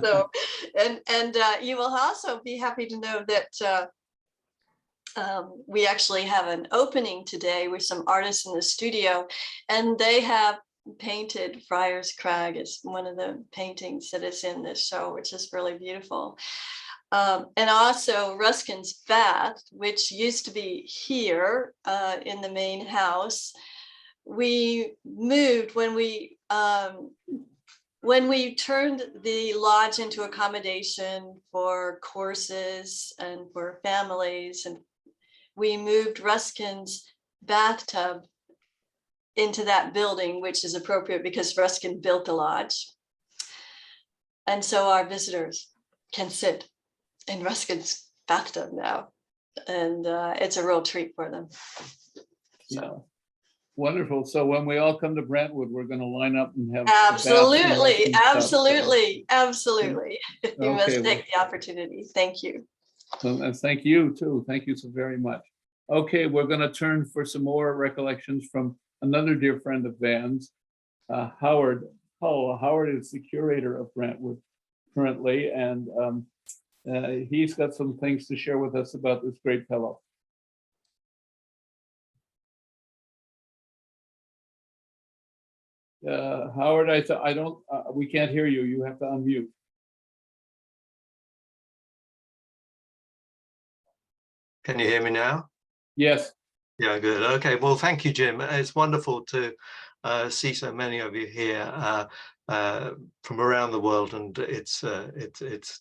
So, and you will also be happy to know that we actually have an opening today with some artists in the studio, and they have painted Friar's Crag as one of the paintings that is in this show, which is really beautiful. And also Ruskin's bath, which used to be here in the main house. We moved when we turned the lodge into accommodation for courses and for families, and we moved Ruskin's bathtub into that building, which is appropriate because Ruskin built the lodge. And so our visitors can sit in Ruskin's bathtub now, and it's a real treat for them. Yeah. Wonderful. So when we all come to Brentwood, we're going to line up and have Absolutely, absolutely. You must take the opportunity. Thank you. And thank you too. Thank you so very much. Okay, we're going to turn for some more recollections from another dear friend of Van's, Howard Hull. Howard is the curator of Brentwood currently, and he's got some things to share with us about this great fellow. Howard, we can't hear you. You have to unmute. Can you hear me now? Yes. Yeah, good. Okay. Well, thank you, Jim. It's wonderful to see so many of you here from around the world, and it's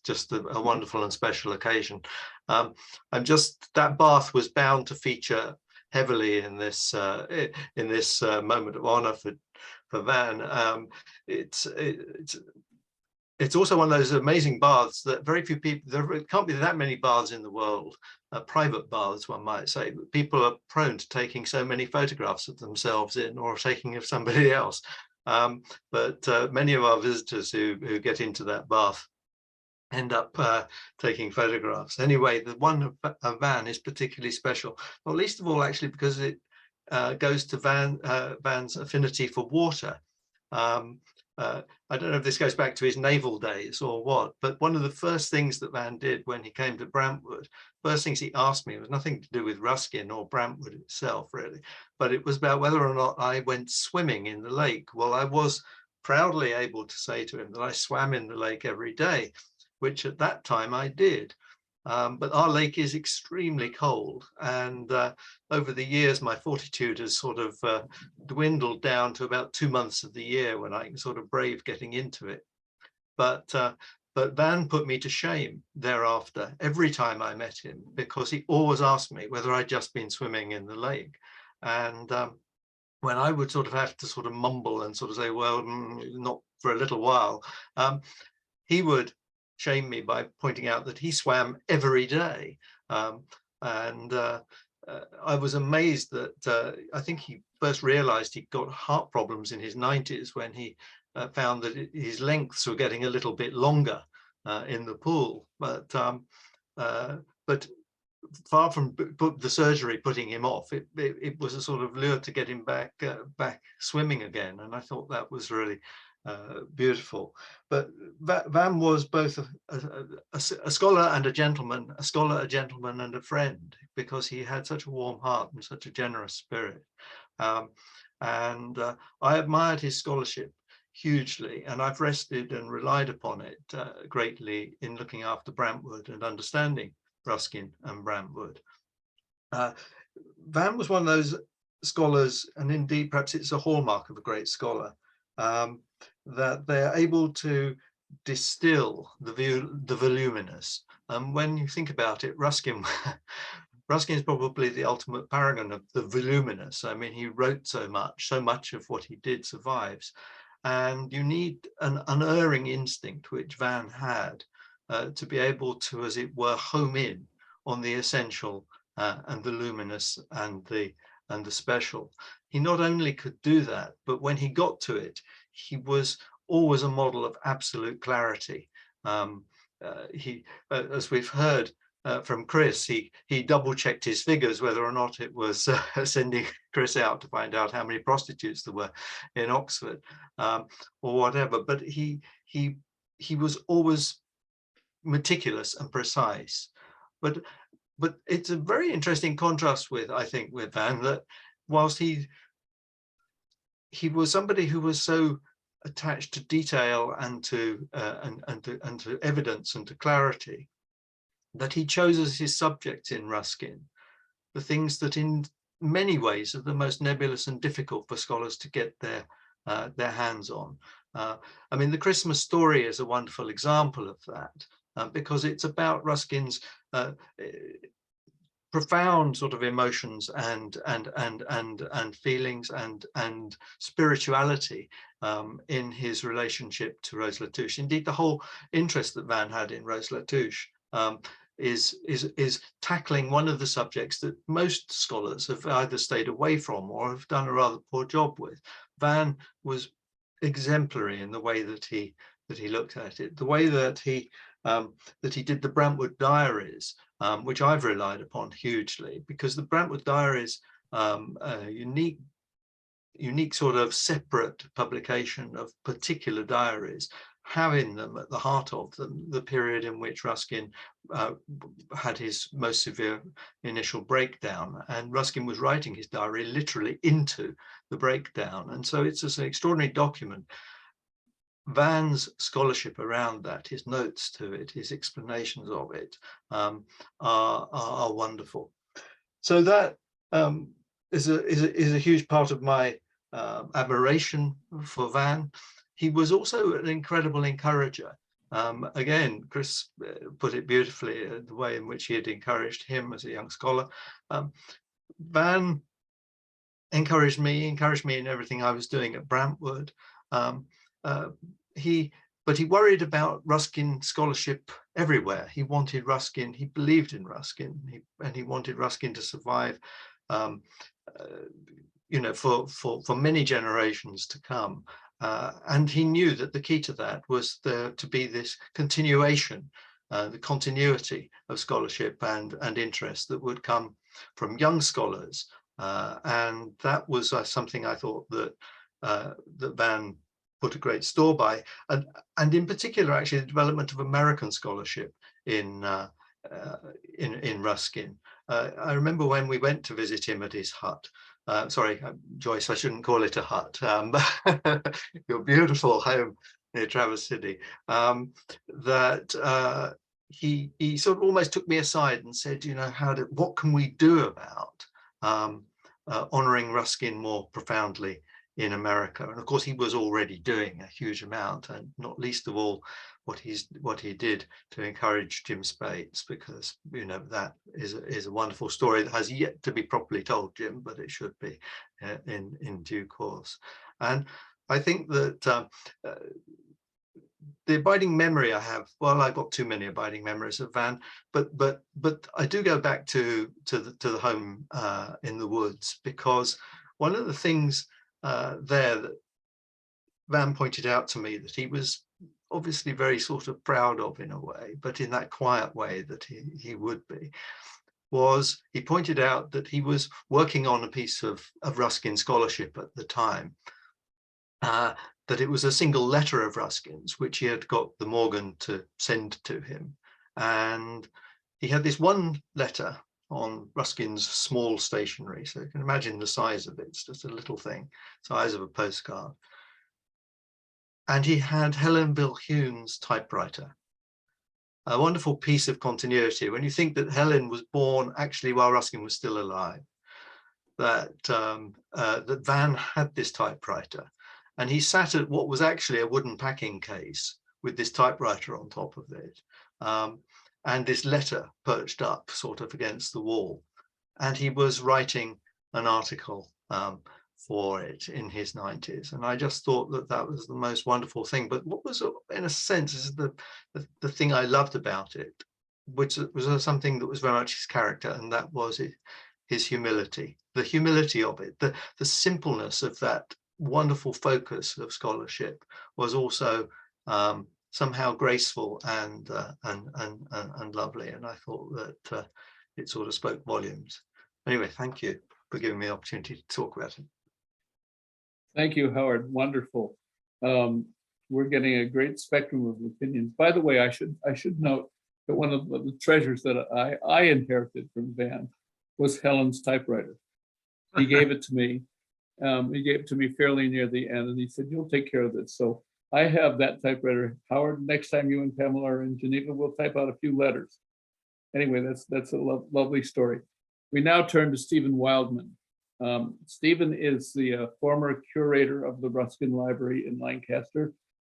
just a wonderful and special occasion. That bath was bound to feature heavily in this moment of honor for Van. It's also one of those amazing baths that very few people, there can't be that many baths in the world, private baths, one might say, but people are prone to taking so many photographs of themselves in, or taking of somebody else. But many of our visitors who get into that bath end up taking photographs. Anyway, the one of Van is particularly special, not least of all actually because it goes to Van's affinity for water. I don't know if this goes back to his naval days or what, but one of the first things that Van did when he came to Brentwood, first things he asked me, was nothing to do with Ruskin or Brentwood itself really, but it was about whether or not I went swimming in the lake. Well, I was proudly able to say to him that I swam in the lake every day, which at that time I did. But our lake is extremely cold, and over the years my fortitude has sort of dwindled down to about 2 months of the year when I can sort of brave getting into it. But But Van put me to shame thereafter every time I met him, because he always asked me whether I'd just been swimming in the lake. And when I would sort of have to sort of mumble and sort of say, well, not for a little while, he would shame me by pointing out that he swam every day. I was amazed that I think he first realized he got heart problems in his 90s when he found that his lengths were getting a little bit longer in the pool. But far from the surgery putting him off, it was a sort of lure to get him back swimming again. And I thought that was really beautiful. But Van was both a scholar and a gentleman, a scholar, a gentleman, and a friend, because he had such a warm heart and such a generous spirit. I admired his scholarship hugely, and I've rested and relied upon it greatly in looking after Brentwood and understanding Ruskin and Brentwood. Van was one of those scholars, and indeed perhaps it's a hallmark of a great scholar, that they're able to distill the voluminous. When you think about it, Ruskin is probably the ultimate paragon of the voluminous. I mean, he wrote so much of what he did survives. And you need an unerring instinct, which Van had, to be able to, as it were, home in on the essential and the luminous and the special. He not only could do that, but when he got to it, he was always a model of absolute clarity. As we've heard from Chris, he double-checked his figures whether or not it was sending Chris out to find out how many prostitutes there were in Oxford, or whatever. But he was always meticulous and precise. But it's a very interesting contrast with, I think, with Van, that whilst he was somebody who was so attached to detail and to evidence and to clarity, that he chose as his subjects in Ruskin the things that in many ways are the most nebulous and difficult for scholars to get their hands on. I mean, the Christmas story is a wonderful example of that, because it's about Ruskin's profound sort of emotions and feelings and spirituality in his relationship to Rose Latouche. Indeed, the whole interest that Van had in Rose Latouche is tackling one of the subjects that most scholars have either stayed away from or have done a rather poor job with. Van was exemplary in the way that he looked at it, the way that he did the Brentwood Diaries, which I've relied upon hugely, because the Brentwood Diaries, a unique sort of separate publication of particular diaries, have in them, at the heart of them, the period in which Ruskin had his most severe initial breakdown. And Ruskin was writing his diary literally into the breakdown. And so it's just an extraordinary document. Van's scholarship around that, his notes to it, his explanations of it, are wonderful. So that is a huge part of my admiration for Van. He was also an incredible encourager. Again, Chris put it beautifully, the way in which he had encouraged him as a young scholar. Van encouraged me in everything I was doing at Brentwood. But he worried about Ruskin scholarship everywhere. He wanted Ruskin, he believed in Ruskin, and he wanted Ruskin to survive, you know, for many generations to come. And he knew that the key to that was to be this continuation, the continuity of scholarship and interest that would come from young scholars. And that was something I thought that Van put a great store by, and in particular, actually, the development of American scholarship in Ruskin. I remember when we went to visit him at his hut. Sorry, Joyce, I shouldn't call it a hut. Your beautiful home near Traverse City. He sort of almost took me aside and said, you know, what can we do about honoring Ruskin more profoundly in America? And of course, he was already doing a huge amount, and not least of all what he did to encourage Jim Spates, because that is a wonderful story that has yet to be properly told, Jim, but it should be in due course. And I think that the abiding memory I have, well, I've got too many abiding memories of Van, but I do go back to the home in the woods, because one of the things there that Van pointed out to me that he was obviously very sort of proud of in a way, but in that quiet way that he would be, was he pointed out that he was working on a piece of Ruskin scholarship at the time, that it was a single letter of Ruskin's, which he had got the Morgan to send to him. And he had this one letter on Ruskin's small stationery. So you can imagine the size of it. It's just a little thing, size of a postcard. And he had Helen Bilhune's typewriter. A wonderful piece of continuity when you think that Helen was born actually while Ruskin was still alive, that Van had this typewriter. And he sat at what was actually a wooden packing case with this typewriter on top of it, and this letter perched up sort of against the wall. And he was writing an article for it in his 90s. And I just thought that that was the most wonderful thing. But what was, in a sense, is the thing I loved about it, which was something that was very much his character, and that was his humility, the humility of it, the simpleness of that wonderful focus of scholarship was also somehow graceful and lovely, and I thought that it sort of spoke volumes. Anyway, thank you for giving me the opportunity to talk about it. Thank you, Howard. Wonderful. We're getting a great spectrum of opinions. By the way, I should note that one of the treasures that I inherited from Van was Helen's typewriter. He gave it to me. He gave it to me fairly near the end, and he said, "You'll take care of this." So I have that typewriter. Howard, next time you and Pamela are in Geneva, we'll type out a few letters. Anyway, that's a lovely story. We now turn to Stephen Wildman. Stephen is the former curator of the Ruskin Library in Lancaster.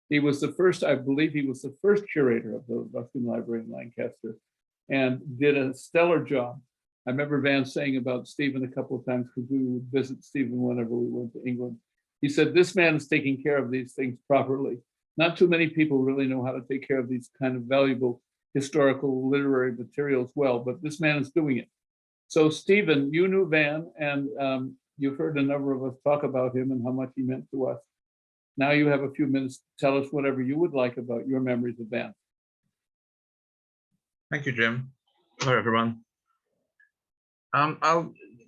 He was the first, I believe he was the first curator of the Ruskin Library in Lancaster, and did a stellar job. I remember Van saying about Stephen a couple of times, because we would visit Stephen whenever we went to England. He said, "This man is taking care of these things properly." Not too many people really know how to take care of these kind of valuable historical literary materials well, but this man is doing it. So Stephen, you knew Van, and you've heard a number of us talk about him and how much he meant to us. Now you have a few minutes to tell us whatever you would like about your memories of Van. Thank you, Jim. Hello, everyone.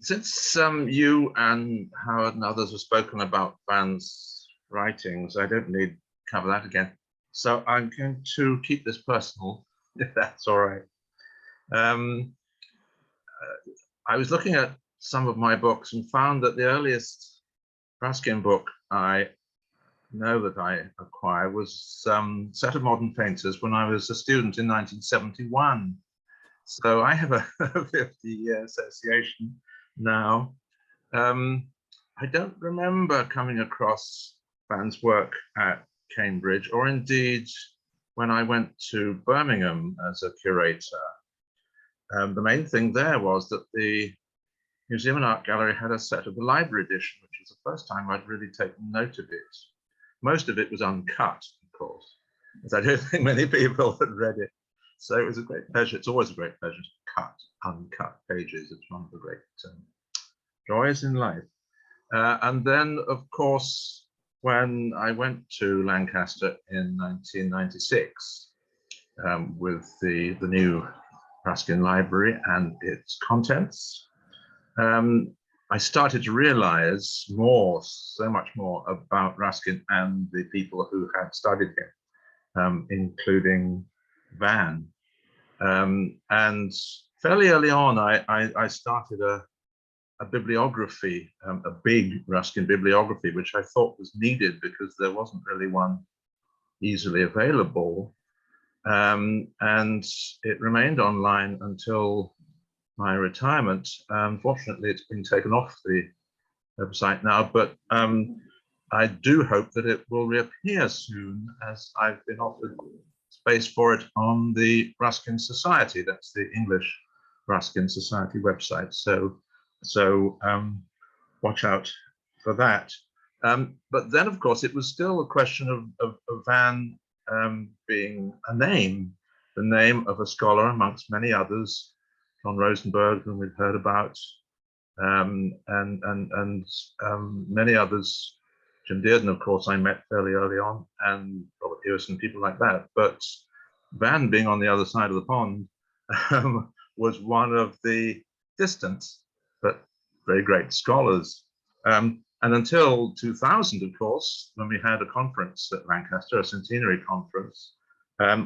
Since you and Howard and others have spoken about Van's writings, I don't need to cover that again. So I'm going to keep this personal, if that's all right. I was looking at some of my books and found that the earliest Ruskin book I know that I acquired was Set of Modern Painters when I was a student in 1971. So I have a 50-year association now. I don't remember coming across Van's work at Cambridge, or indeed when I went to Birmingham as a curator. The main thing there was that the Museum and Art Gallery had a set of the library edition, which was the first time I'd really taken note of it. Most of it was uncut, of course, as I don't think many people had read it. So it was a great pleasure. It's always a great pleasure to cut uncut pages. It's one of the great joys in life. And then, of course, when I went to Lancaster in 1996 with the new Ruskin Library and its contents, I started to realize so much more about Ruskin and the people who had studied him, including Van. And fairly early on, I started a bibliography, a big Ruskin bibliography, which I thought was needed because there wasn't really one easily available. And it remained online until my retirement. Unfortunately, it's been taken off the website now, but I do hope that it will reappear soon, as I've been offered space for it on the Ruskin Society. That's the English Ruskin Society website. So watch out for that. But then, of course, it was still a question of Van being a name, the name of a scholar amongst many others, John Rosenberg, whom we've heard about, and many others. Jim Dearden, of course, I met fairly early on, and Robert Lewis and people like that. But Van being on the other side of the pond was one of the distant but very great scholars. And until 2000, of course, when we had a conference at Lancaster, a centenary conference,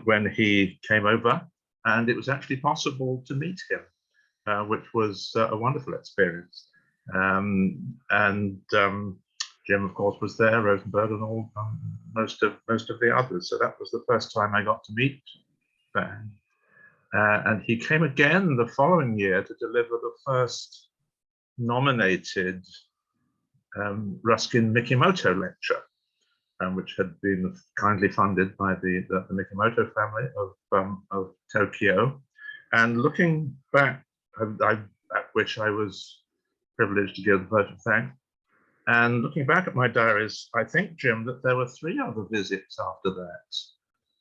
when he came over, and it was actually possible to meet him, which was a wonderful experience. Jim, of course, was there, Rosenberg, and all most of the others. So that was the first time I got to meet Van. And he came again the following year to deliver the first nominated Ruskin Mikimoto lecture, which had been kindly funded by the Mikimoto family of Tokyo. And looking back, at which I was privileged to give the vote of thanks, and looking back at my diaries, I think, Jim, that there were 3 other visits after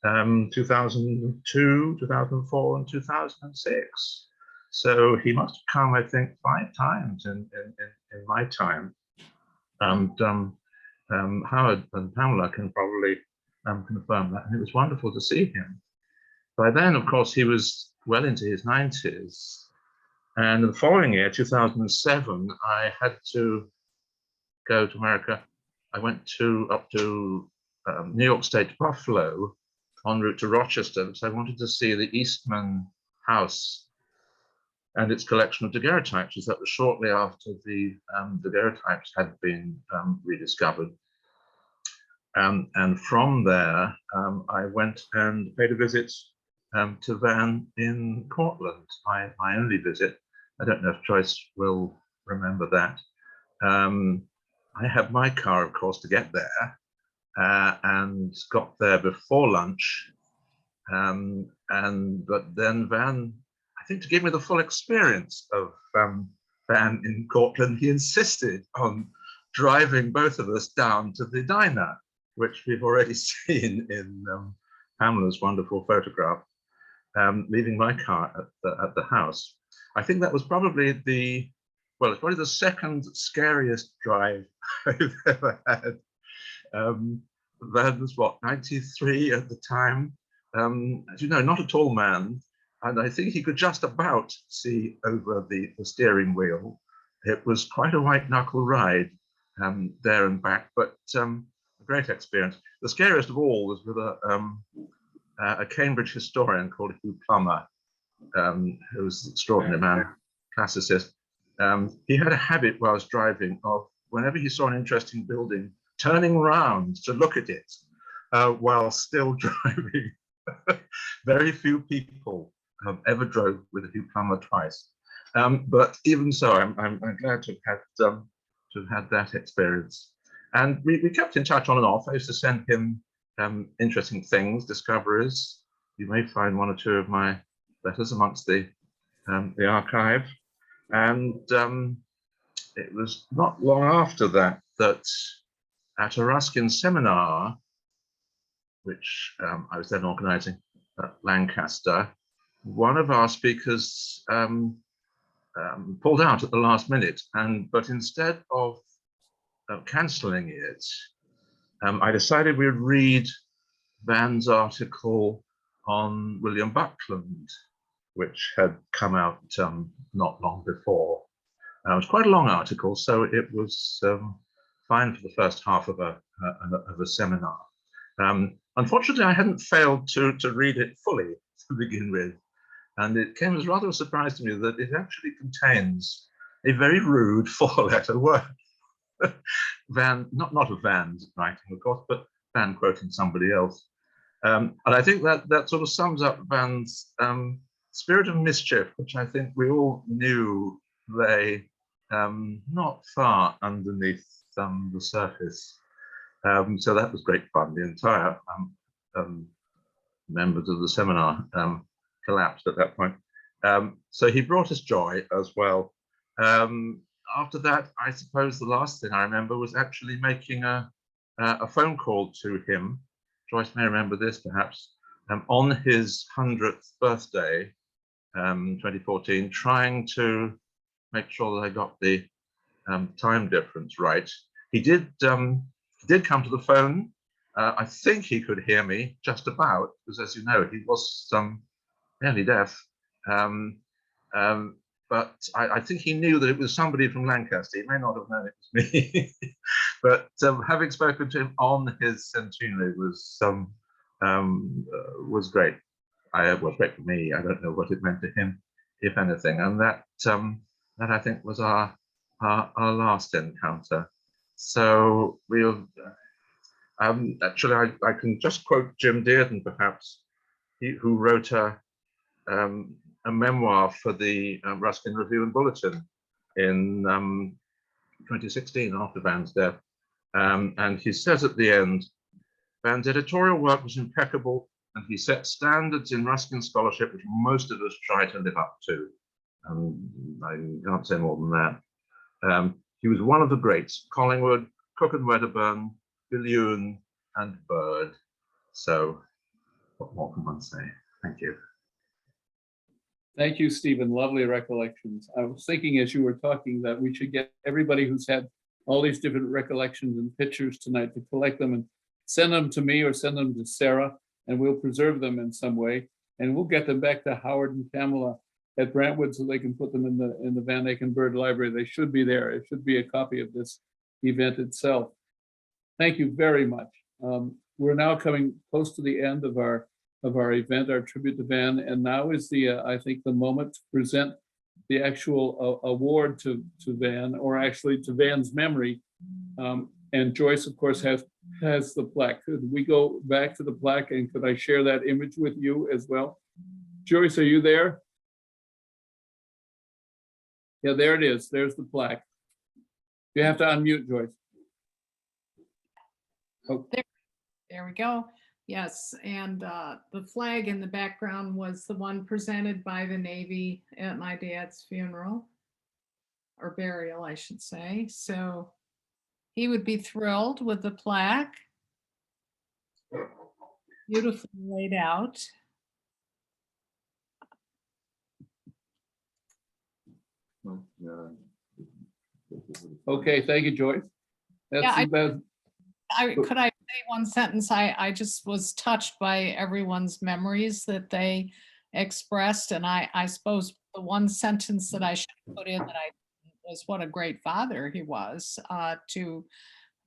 that, 2002, 2004, and 2006. So he must have come, I think, 5 times in my time. And Howard and Pamela can probably confirm that. And it was wonderful to see him. By then, of course, he was well into his 90s. And the following year, 2007, I had to go to America. I went up to New York State to Buffalo en route to Rochester because I wanted to see the Eastman House and its collection of daguerreotypes, as that was shortly after the daguerreotypes had been rediscovered. And from there, I went and paid a visit to Van in Cortland, my only visit. I don't know if Joyce will remember that. I had my car, of course, to get there, and got there before lunch. But then Van, I think, to give me the full experience of Van in Cortland, he insisted on driving both of us down to the diner, which we've already seen in Pamela's wonderful photograph, leaving my car at the house. I think that was probably it's probably the second scariest drive I've ever had. Van was, 93 at the time. As you know, not a tall man. And I think he could just about see over the steering wheel. It was quite a white knuckle ride there and back, but a great experience. The scariest of all was with a Cambridge historian called Hugh Plummer, who was an extraordinary man, classicist. He had a habit while I was driving of, whenever he saw an interesting building, turning round to look at it while still driving. Very few people ever drove with a Hugh Plummer twice. But even so, I'm glad to have had that experience. And we kept in touch on and off. I used to send him interesting things, discoveries. You may find 1 or 2 of my letters amongst the archive. And it was not long after that at a Ruskin seminar, which I was then organizing at Lancaster, one of our speakers pulled out at the last minute, but instead of cancelling it, I decided we'd read Van's article on William Buckland, which had come out not long before. It was quite a long article, so it was fine for the first half of a seminar. Unfortunately, I hadn't failed to read it fully to begin with, and it came as rather a surprise to me that it actually contains a very rude 4-letter word. Van, not of Van's writing, of course, but Van quoting somebody else. And I think that sort of sums up Van's spirit of mischief, which I think we all knew lay not far underneath the surface. So that was great fun. The entire members of the seminar collapsed at that point. So he brought us joy as well. After that, I suppose the last thing I remember was actually making a phone call to him. Joyce may remember this perhaps, on his 100th birthday, 2014, trying to make sure that I got the time difference right. He did come to the phone. I think he could hear me just about, because as you know, he was nearly deaf. But I think he knew that it was somebody from Lancaster. He may not have known it was me. But having spoken to him on his centenary was great. It was great for me. I don't know what it meant to him, if anything. And that I think was our last encounter. So we'll actually I can just quote Jim Dearden, perhaps, who wrote a memoir for the Ruskin Review and Bulletin in 2016 after Van's death. And he says at the end, Van's editorial work was impeccable, and he set standards in Ruskin scholarship which most of us try to live up to. I can't say more than that. He was one of the greats: Collingwood, Cook and Wedderburn, Billion, and Burd. So what more can one say? Thank you. Thank you, Stephen. Lovely recollections. I was thinking as you were talking that we should get everybody who's had all these different recollections and pictures tonight to collect them and send them to me or send them to Sarah, and we'll preserve them in some way. And we'll get them back to Howard and Pamela at Brentwood so they can put them in the Van Akin Burd Library. They should be there. It should be a copy of this event itself. Thank you very much. We're now coming close to the end of our event, our tribute to Van, and now is I think the moment to present the actual award to Van, or actually to Van's memory. And Joyce, of course, has the plaque. Could we go back to the plaque, and could I share that image with you as well? Joyce, are you there? Yeah, there it is. There's the plaque. You have to unmute, Joyce. Oh. There we go. Yes, and the flag in the background was the one presented by the Navy at my dad's funeral, or burial, I should say. So he would be thrilled with the plaque. Beautifully laid out. Okay, thank you, Joyce. Could I say one sentence? I just was touched by everyone's memories that they expressed, and I suppose the one sentence that I should put in that was what a great father he was to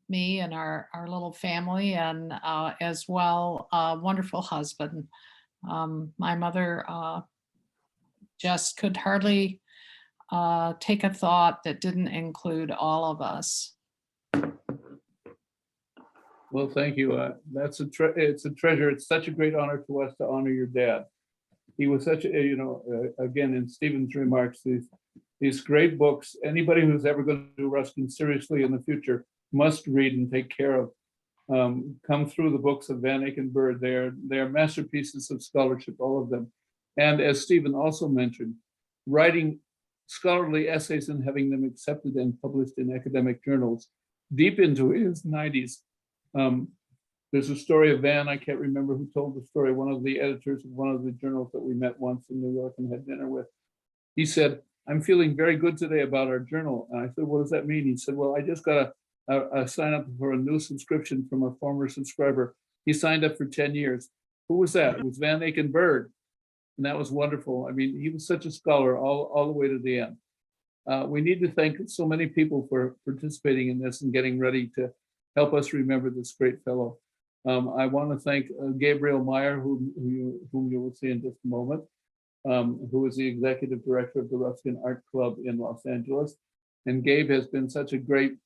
me and our little family, and as well a wonderful husband. My mother just could hardly take a thought that didn't include all of us. Well, thank you. It's a treasure. It's such a great honor to us to honor your dad. He was such a, again, in Stephen's remarks, these great books, anybody who's ever going to do Ruskin seriously in the future must read and take care of. Come through the books of Van Akin Burd. They're masterpieces of scholarship, all of them. And as Stephen also mentioned, writing scholarly essays and having them accepted and published in academic journals deep into his 90s. There's a story of Van, I can't remember who told the story, one of the editors of one of the journals that we met once in New York and had dinner with. He said, "I'm feeling very good today about our journal." And I said, "What does that mean?" He said, "Well, I just got a sign up for a new subscription from a former subscriber. He signed up for 10 years. Who was that? It was Van Akin Burd." And that was wonderful. I mean, he was such a scholar all the way to the end. We need to thank so many people for participating in this and getting ready to help us remember this great fellow. I want to thank Gabriel Meyer, whom you will see in just a moment, who is the executive director of the Ruskin Art Club in Los Angeles. And Gabe has been such a great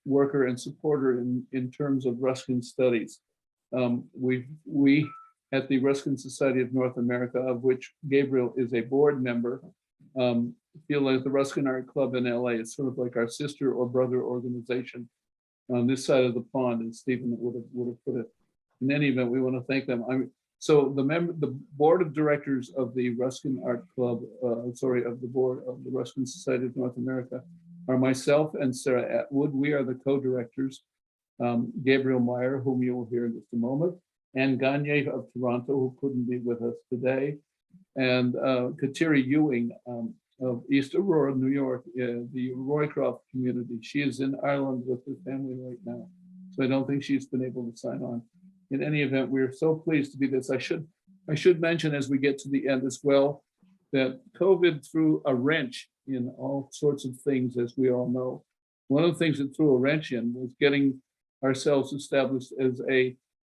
worker and supporter in terms of Ruskin studies. We at the Ruskin Society of North America, of which Gabriel is a board member, feel like the Ruskin Art Club in LA is sort of like our sister or brother organization on this side of the pond, as Stephen would have put it. In any event, we want to thank them. So the board of directors of the Ruskin Art Club, of the board of the Ruskin Society of North America are myself and Sarah Atwood. We are the co-directors. Gabriel Meyer, whom you will hear in just a moment, and Gagne of Toronto, who couldn't be with us today, and Kateri Ewing of East Aurora, New York, the Roycroft community. She is in Ireland with her family right now, so I don't think she's been able to sign on. In any event, we're so pleased to be this. I should mention as we get to the end as well, that COVID threw a wrench in all sorts of things, as we all know. One of the things that threw a wrench in was getting ourselves established as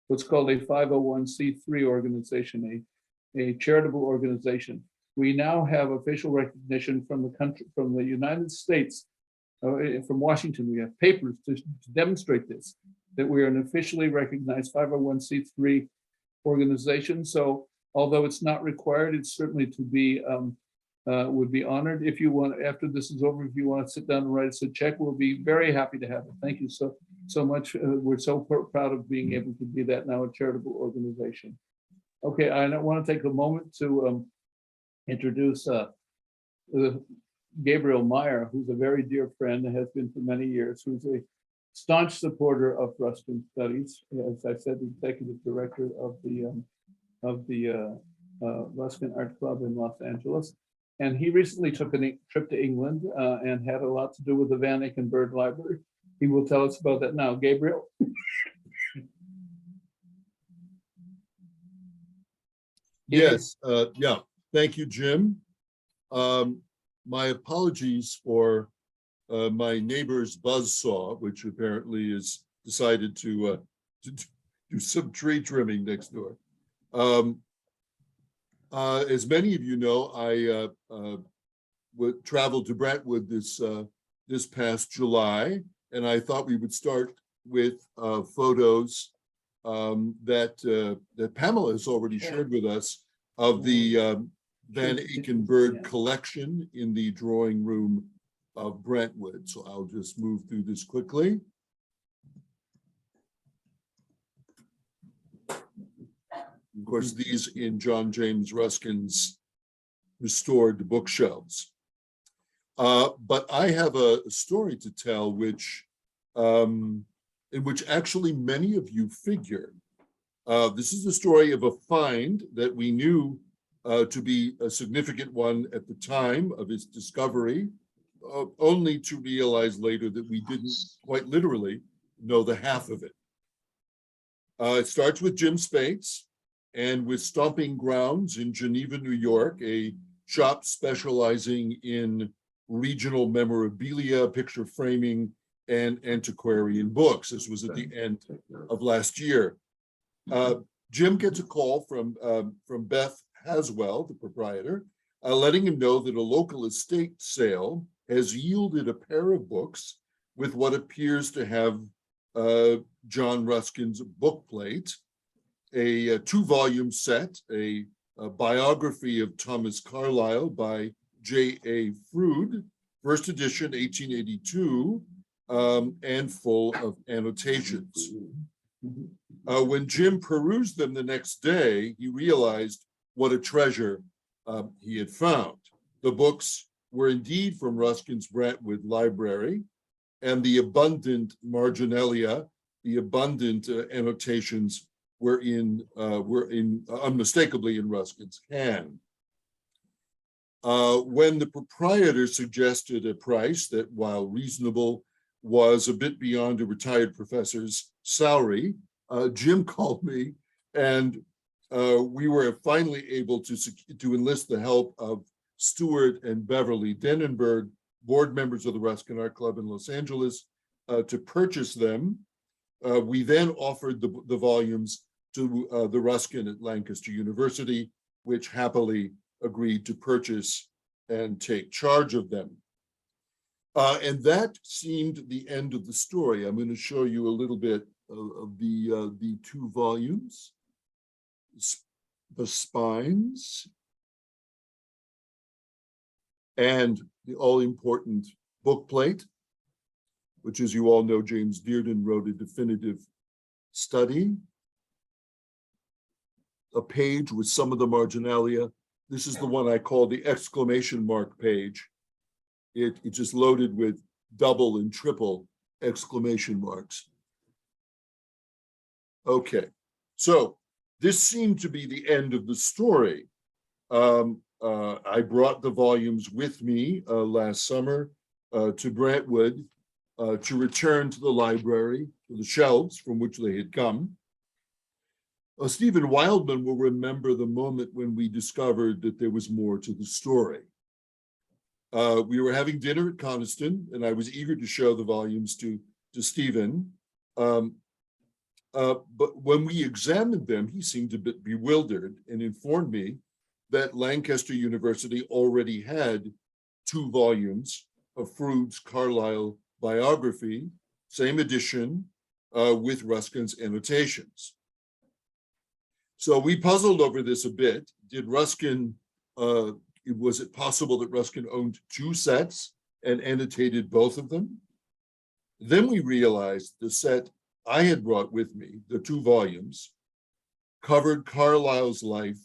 what's called a 501c3 organization, a charitable organization. We now have official recognition from the country, from the United States, from Washington. We have papers to demonstrate this, that we are an officially recognized 501c3 organization. So although it's not required, it's certainly to be would be honored. If you want, after this is over, if you want to sit down and write us a check, we'll be very happy to have it. Thank you so much. We're so proud of being able to be that now, a charitable organization. Okay, I want to take a moment to introduce Gabriel Meyer, who's a very dear friend and has been for many years, who's a staunch supporter of Ruskin Studies. As I said, the executive director of the Ruskin Art Club in Los Angeles. And he recently took a trip to England and had a lot to do with the Van Eyck and Burd Library. He will tell us about that now. Gabriel? Yes, yeah, thank you, Jim. My apologies for my neighbor's buzzsaw, which apparently is decided to do some tree trimming next door. As many of you know, I traveled to Brentwood this past July, and I thought we would start with photos that Pamela has already shared with us of the Van Eyck and Burd collection in the drawing room of Brentwood. So I'll just move through this quickly. Of course, these in John James Ruskin's restored bookshelves. But I have a story to tell in which actually many of you figure. This is the story of a find that we knew to be a significant one at the time of its discovery, only to realize later that we didn't quite literally know the half of it. It starts with Jim Spates and with Stomping Grounds in Geneva, New York, a shop specializing in regional memorabilia, picture framing, and antiquarian books. This was at the end of last year. Jim gets a call from Beth Haswell, the proprietor, letting him know that a local estate sale has yielded a pair of books with what appears to have John Ruskin's bookplate, a 2-volume set, a biography of Thomas Carlyle by J.A. Froude, first edition, 1882, and full of annotations. When Jim perused them the next day, he realized what a treasure he had found. The books were indeed from Ruskin's Brentwood Library, and the abundant marginalia, the abundant annotations were unmistakably in Ruskin's hand. When the proprietor suggested a price that, while reasonable, was a bit beyond a retired professor's salary, Jim called me, and we were finally able to enlist the help of Stuart and Beverly Denenberg, board members of the Ruskin Art Club in Los Angeles, to purchase them. We then offered the volumes to the Ruskin at Lancaster University, which happily agreed to purchase and take charge of them. And that seemed the end of the story. I'm going to show you a little bit of the 2 volumes, the spines, and the all-important bookplate, which, as you all know, James Dearden wrote a definitive study. a page with some of the marginalia. This is the one I call the exclamation mark page. It's just loaded with double and triple exclamation marks. Okay, so this seemed to be the end of the story. I brought the volumes with me last summer to Brentwood to return to the library, to the shelves from which they had come. Stephen Wildman will remember the moment when we discovered that there was more to the story. We were having dinner at Coniston, and I was eager to show the volumes to Stephen. But when we examined them, he seemed a bit bewildered and informed me that Lancaster University already had 2 volumes of Froude's Carlyle biography, same edition, with Ruskin's annotations. So we puzzled over this a bit. Did Ruskin, was it possible that Ruskin owned 2 sets and annotated both of them? Then we realized the set I had brought with me, the 2 volumes, covered Carlyle's life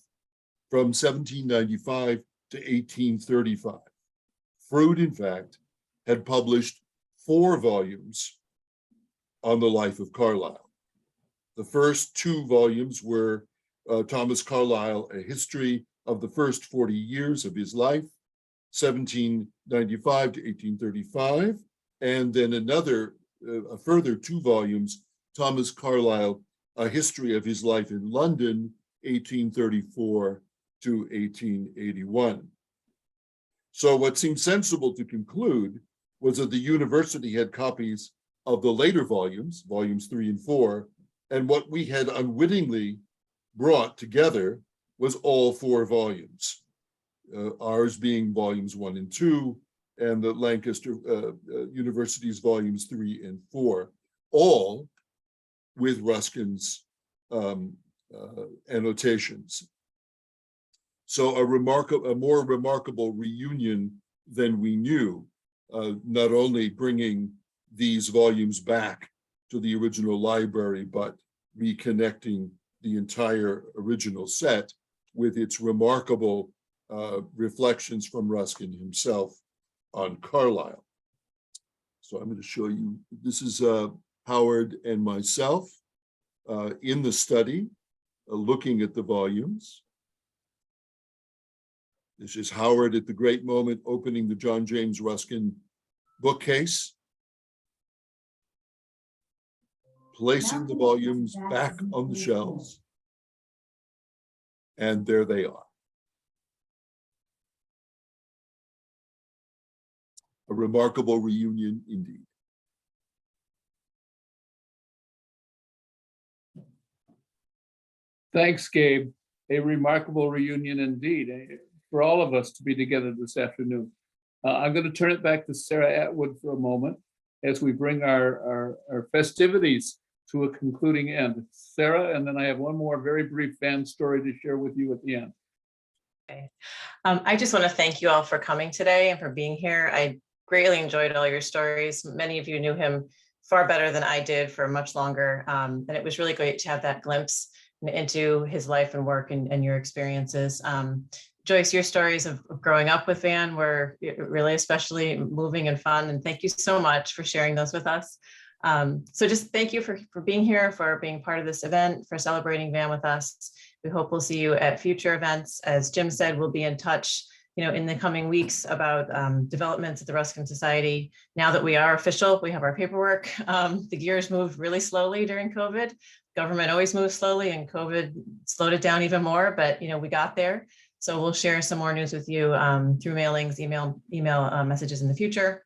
from 1795 to 1835. Froude, in fact, had published 4 volumes on the life of Carlyle. The first 2 volumes were Thomas Carlyle, A History of the First 40 Years of His Life, 1795 to 1835, and then a further 2 volumes, Thomas Carlyle, A History of His Life in London, 1834 to 1881. So what seemed sensible to conclude was that the university had copies of the later volumes, volumes 3 and 4, and what we had unwittingly brought together was all 4 volumes, ours being volumes 1 and 2, and the Lancaster University's volumes 3 and 4, all with Ruskin's annotations. So a more remarkable reunion than we knew, not only bringing these volumes back to the original library, but reconnecting the entire original set with its remarkable reflections from Ruskin himself on Carlyle. So I'm going to show you, this is Howard and myself in the study, looking at the volumes. This is Howard at the great moment opening the John James Ruskin bookcase, placing the volumes back on the shelves, and there they are. A remarkable reunion indeed. Thanks, Gabe. A remarkable reunion indeed, for all of us to be together this afternoon. I'm going to turn it back to Sarah Atwood for a moment as we bring our festivities to a concluding end. Sarah, and then I have one more very brief fan story to share with you at the end. Okay. I just want to thank you all for coming today and for being here. I greatly enjoyed all your stories. Many of you knew him far better than I did for much longer. And it was really great to have that glimpse into his life and work and your experiences. Joyce, your stories of growing up with Van were really especially moving and fun. And thank you so much for sharing those with us. So just thank you for being here, for being part of this event, for celebrating Van with us. We hope we'll see you at future events. As Jim said, we'll be in touch, in the coming weeks about developments at the Ruskin Society. Now that we are official, we have our paperwork. The gears moved really slowly during COVID. Government always moves slowly, and COVID slowed it down even more, but we got there. So we'll share some more news with you through mailings, email messages in the future.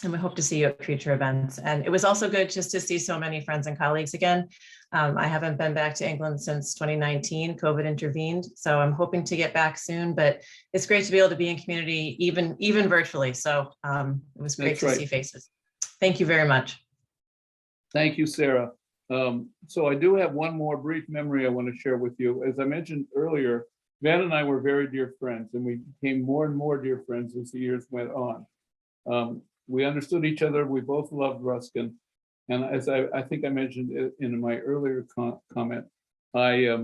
And we hope to see you at future events. And it was also good just to see so many friends and colleagues again. I haven't been back to England since 2019, COVID intervened. So I'm hoping to get back soon, but it's great to be able to be in community, even virtually. So it was great to see faces. Thank you very much. Thank you, Sarah. So I do have one more brief memory I want to share with you. As I mentioned earlier, Van and I were very dear friends, and we became more and more dear friends as the years went on. We understood each other. We both loved Ruskin. And as I think I mentioned in my earlier comment, I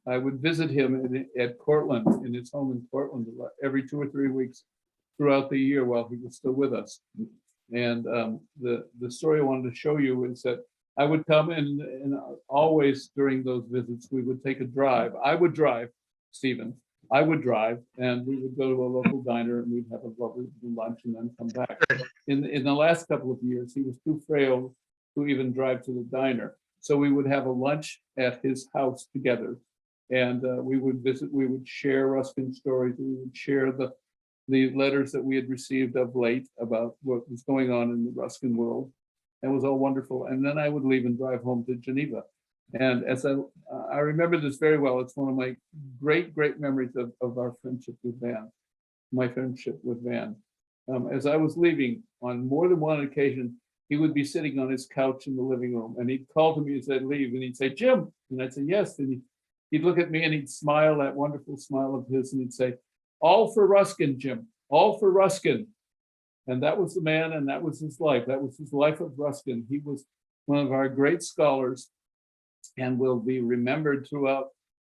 I would visit him at Cortland, in his home in Portland, every 2 or 3 weeks throughout the year while he was still with us. And the story I wanted to show you is that I would come and always during those visits, we would take a drive. I would drive, Stephen. I would drive, and we would go to a local diner and we'd have a lovely lunch and then come back. In the last couple of years, he was too frail to even drive to the diner. So we would have a lunch at his house together. And we would visit, we would share Ruskin stories, we would share the letters that we had received of late about what was going on in the Ruskin world. It was all wonderful. And then I would leave and drive home to Geneva. And as I remember this very well, it's one of my great memories of our friendship with Van, my friendship with Van. As I was leaving, on more than one occasion, he would be sitting on his couch in the living room and he'd call to me as I'd leave and he'd say, Jim, and I'd say, yes. And he'd look at me and he'd smile, that wonderful smile of his, and he'd say, all for Ruskin, Jim, all for Ruskin. And that was the man, and that was his life. That was his life of Ruskin. He was one of our great scholars and will be remembered throughout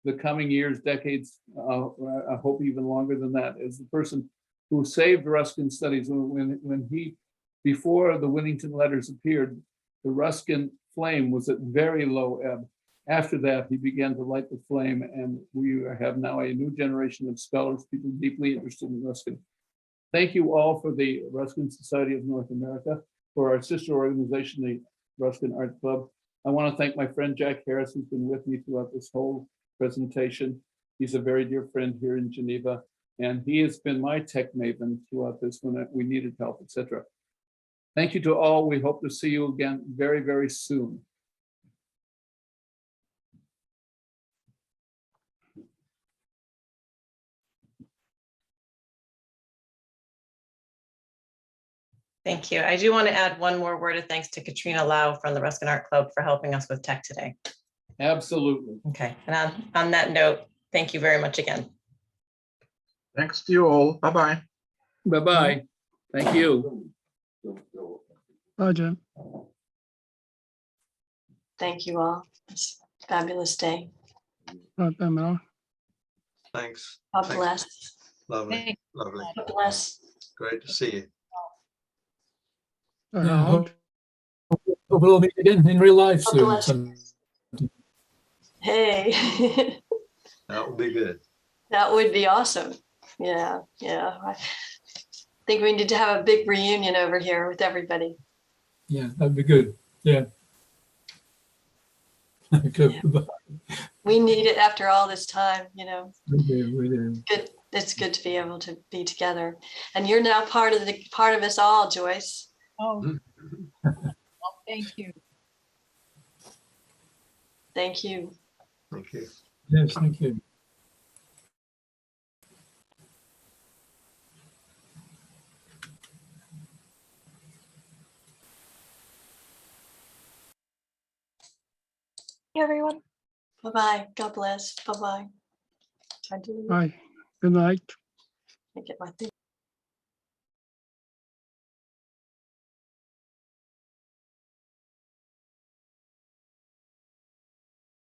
the coming years, decades, I hope even longer than that, as the person who saved Ruskin studies. When he, before the Winnington letters appeared, the Ruskin flame was at very low ebb. After that, he began to light the flame, and we have now a new generation of scholars, people deeply interested in Ruskin. Thank you all for the Ruskin Society of North America, for our sister organization, the Ruskin Art Club. I want to thank my friend Jack Harris, who's been with me throughout this whole presentation. He's a very dear friend here in Geneva, and he has been my tech maven throughout this when we needed help, etc. Thank you to all. We hope to see you again very, very soon. Thank you. I do want to add one more word of thanks to Katrina Lau from the Ruskin Art Club for helping us with tech today. Absolutely. Okay, and on that note, thank you very much again. Thanks to you all. Bye-bye. Bye-bye. Thank you. Bye, Jim. Thank you all. It's a fabulous day. Bye, Pamela. Thanks. God Thanks. bless. Lovely, lovely. God bless. Great to see you. Bye, Yeah, Howard. hope we'll all meet again in real life God soon. bless. Hey, That will be good. that would be awesome. Yeah, yeah. I think we need to have a big reunion over here with everybody. Yeah, that'd be good. Yeah. Good. We need it after all this time, you know. We do. Good. It's good to be able to be together. And you're now part of us all, Joyce. Oh, well, thank you. Thank you. Thank you. Yes, thank you. Hey, everyone. Bye-bye. God bless. Bye-bye. Try to Bye. Good night. get my thing.